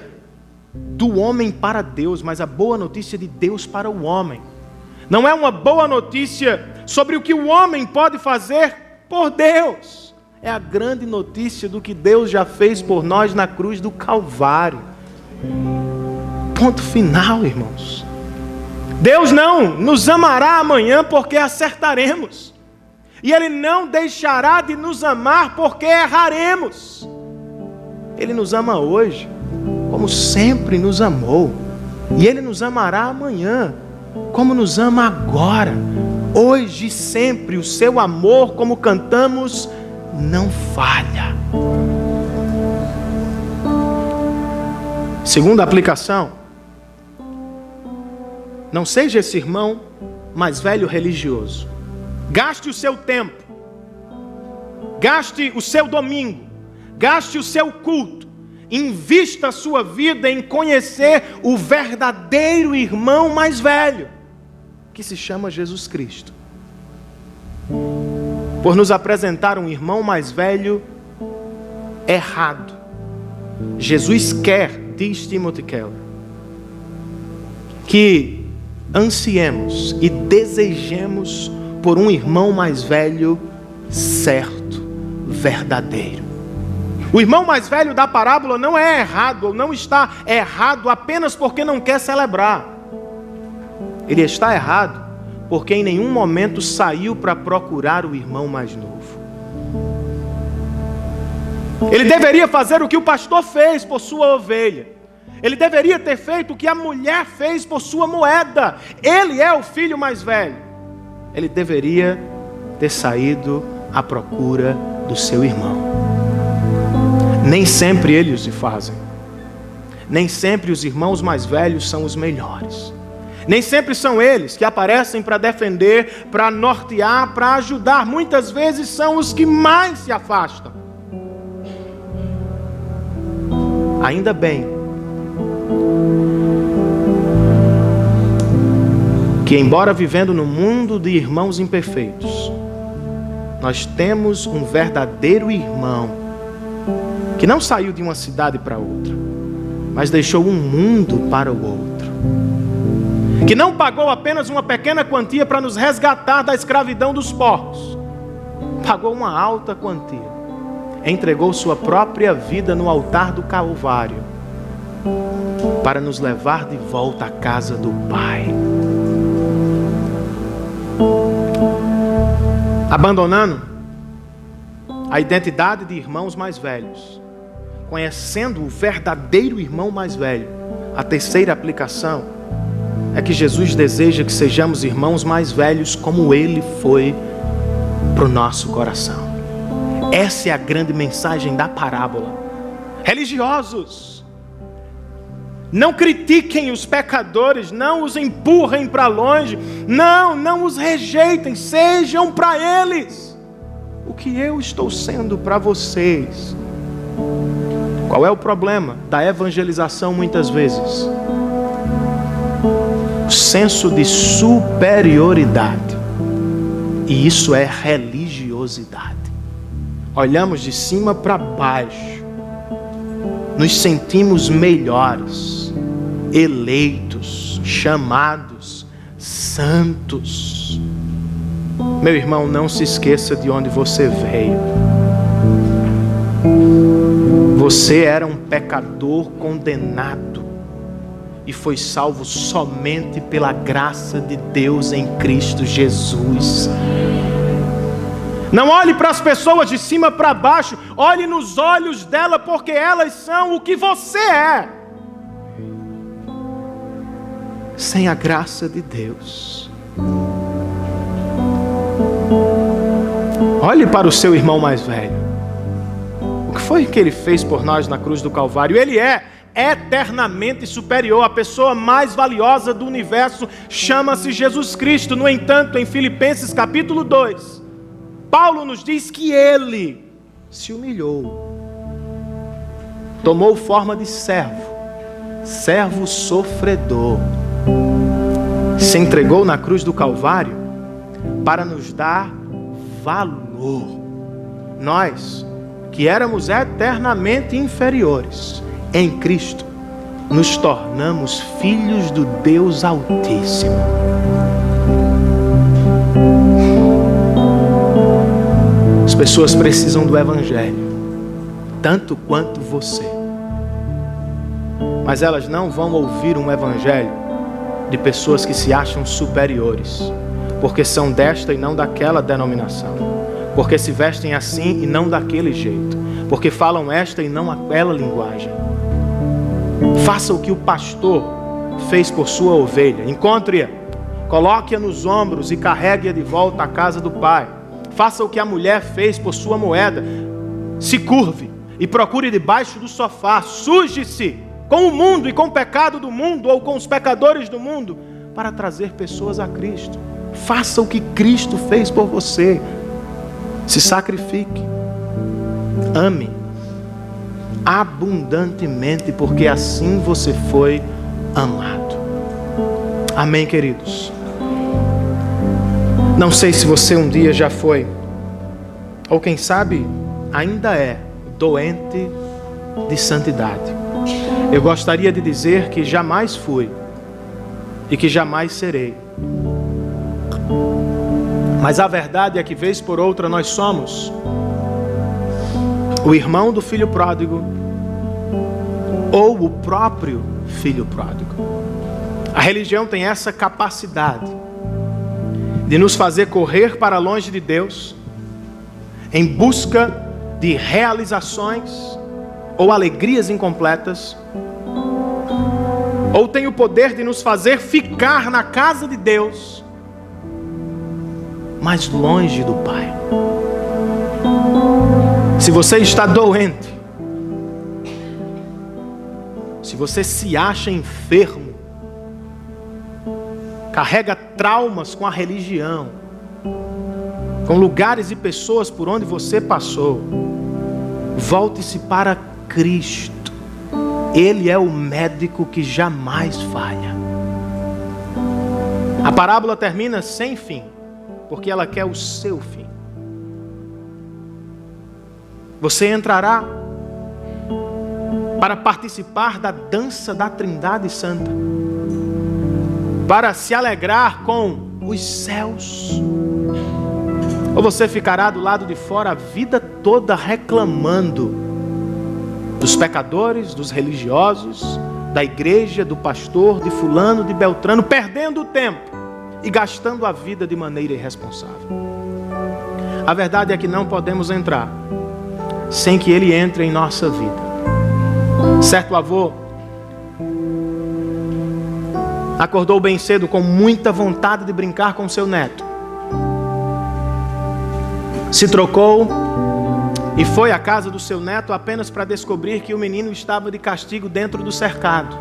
Speaker 1: do homem para Deus, mas a boa notícia de Deus para o homem. Não é uma boa notícia sobre o que o homem pode fazer por Deus. É a grande notícia do que Deus já fez por nós na cruz do Calvário. Ponto final, irmãos. Deus não nos amará amanhã porque acertaremos. E Ele não deixará de nos amar porque erraremos. Ele nos ama hoje, como sempre nos amou. E Ele nos amará amanhã, como nos ama agora. Hoje e sempre, o seu amor, como cantamos, não falha. Segunda aplicação: não seja esse irmão mais velho religioso. Gaste o seu tempo, gaste o seu domingo, gaste o seu culto, invista a sua vida em conhecer o verdadeiro irmão mais velho, que se chama Jesus Cristo. Por nos apresentar um irmão mais velho errado, Jesus quer, diz Timothy Keller, que ansiemos e desejemos por um irmão mais velho certo, verdadeiro. O irmão mais velho da parábola não é errado, ou não está errado apenas porque não quer celebrar. Ele está errado porque em nenhum momento saiu para procurar o irmão mais novo. Ele deveria fazer o que o pastor fez por sua ovelha. Ele deveria ter feito o que a mulher fez por sua moeda. Ele é o filho mais velho. Ele deveria ter saído à procura do seu irmão. Nem sempre eles o fazem. Nem sempre os irmãos mais velhos são os melhores. Nem sempre são eles que aparecem para defender, para nortear, para ajudar. Muitas vezes são os que mais se afastam. Ainda bem que, embora vivendo no mundo de irmãos imperfeitos, nós temos um verdadeiro irmão que não saiu de uma cidade para outra, mas deixou um mundo para o outro, que não pagou apenas uma pequena quantia para nos resgatar da escravidão dos porcos, pagou uma alta quantia, entregou sua própria vida no altar do Calvário para nos levar de volta à casa do Pai. Abandonando a identidade de irmãos mais velhos, conhecendo o verdadeiro irmão mais velho, a terceira aplicação é que Jesus deseja que sejamos irmãos mais velhos como Ele foi para o nosso coração. Essa é a grande mensagem da parábola. Religiosos, não critiquem os pecadores, não os empurrem para longe, não os rejeitem, sejam para eles o que eu estou sendo para vocês. Qual é o problema da evangelização muitas vezes? O senso de superioridade. E isso é religiosidade. Olhamos de cima para baixo, nos sentimos melhores, eleitos, chamados, santos. Meu irmão, não se esqueça de onde você veio. Você era um pecador condenado e foi salvo somente pela graça de Deus em Cristo Jesus. Não olhe para as pessoas de cima para baixo, olhe nos olhos dela, porque elas são o que você é. Sem a graça de Deus. Olhe para o seu irmão mais velho. O que foi que ele fez por nós na cruz do Calvário? Ele é eternamente superior. A pessoa mais valiosa do universo chama-se Jesus Cristo. No entanto, em Filipenses capítulo 2, Paulo nos diz que Ele se humilhou, tomou forma de servo, servo sofredor, se entregou na cruz do Calvário para nos dar valor. Nós, que éramos eternamente inferiores, em Cristo, nos tornamos filhos do Deus Altíssimo. As pessoas precisam do Evangelho, tanto quanto você. Mas elas não vão ouvir um Evangelho de pessoas que se acham superiores, porque são desta e não daquela denominação, porque se vestem assim e não daquele jeito, porque falam esta e não aquela linguagem. Faça o que o pastor fez por sua ovelha. Encontre-a, coloque-a nos ombros e carregue-a de volta à casa do Pai. Faça o que a mulher fez por sua moeda. Se curve e procure debaixo do sofá. Suje-se com o mundo e com o pecado do mundo ou com os pecadores do mundo para trazer pessoas a Cristo. Faça o que Cristo fez por você. Se sacrifique. Ame abundantemente, porque assim você foi amado. Amém, queridos? Não sei se você um dia já foi, ou quem sabe ainda é, doente de santidade. Eu gostaria de dizer que jamais fui e que jamais serei. Mas a verdade é que vez por outra nós somos o irmão do filho pródigo ou o próprio filho pródigo. A religião tem essa capacidade de nos fazer correr para longe de Deus em busca de realizações ou alegrias incompletas, ou tem o poder de nos fazer ficar na casa de Deus, mas longe do Pai. Se você está doente, se você se acha enfermo, carrega traumas com a religião, com lugares e pessoas por onde você passou, volte-se para Cristo. Ele é o médico que jamais falha. A parábola termina sem fim, porque ela quer o seu fim. Você entrará para participar da dança da Trindade Santa, para se alegrar com os céus, ou você ficará do lado de fora a vida toda reclamando dos pecadores, dos religiosos, da igreja, do pastor, de fulano, de beltrano, perdendo o tempo e gastando a vida de maneira irresponsável. A verdade é que não podemos entrar sem que Ele entre em nossa vida. Certo avô acordou bem cedo com muita vontade de brincar com seu neto. Se trocou e foi à casa do seu neto apenas para descobrir que o menino estava de castigo dentro do cercado.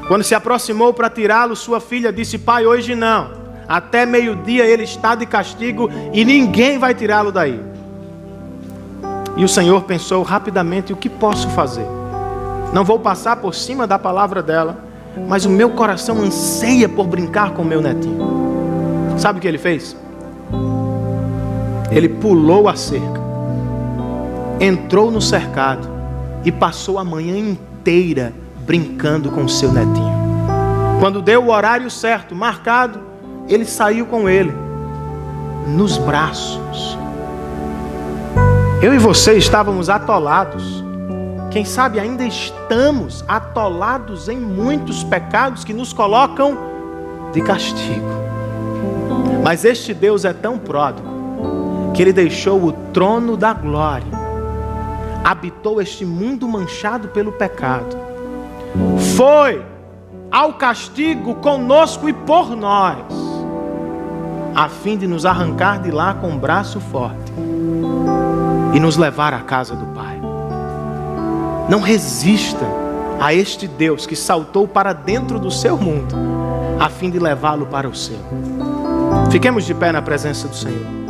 Speaker 1: Quando se aproximou para tirá-lo, sua filha disse: pai, hoje não. Até meio-dia ele está de castigo e ninguém vai tirá-lo daí. E o Senhor pensou rapidamente: o que posso fazer? Não vou passar por cima da palavra dela, mas o meu coração anseia por brincar com o meu netinho. Sabe o que ele fez? Ele pulou a cerca, entrou no cercado e passou a manhã inteira brincando com o seu netinho. Quando deu o horário certo, marcado, ele saiu com ele nos braços. Eu e você estávamos atolados. Quem sabe ainda estamos atolados em muitos pecados que nos colocam de castigo. Mas este Deus é tão pródigo que Ele deixou o trono da glória, habitou este mundo manchado pelo pecado, foi ao castigo conosco e por nós, a fim de nos arrancar de lá com um braço forte e nos levar à casa do Pai. Não resista a este Deus que saltou para dentro do seu mundo, a fim de levá-lo para o seu. Fiquemos de pé na presença do Senhor.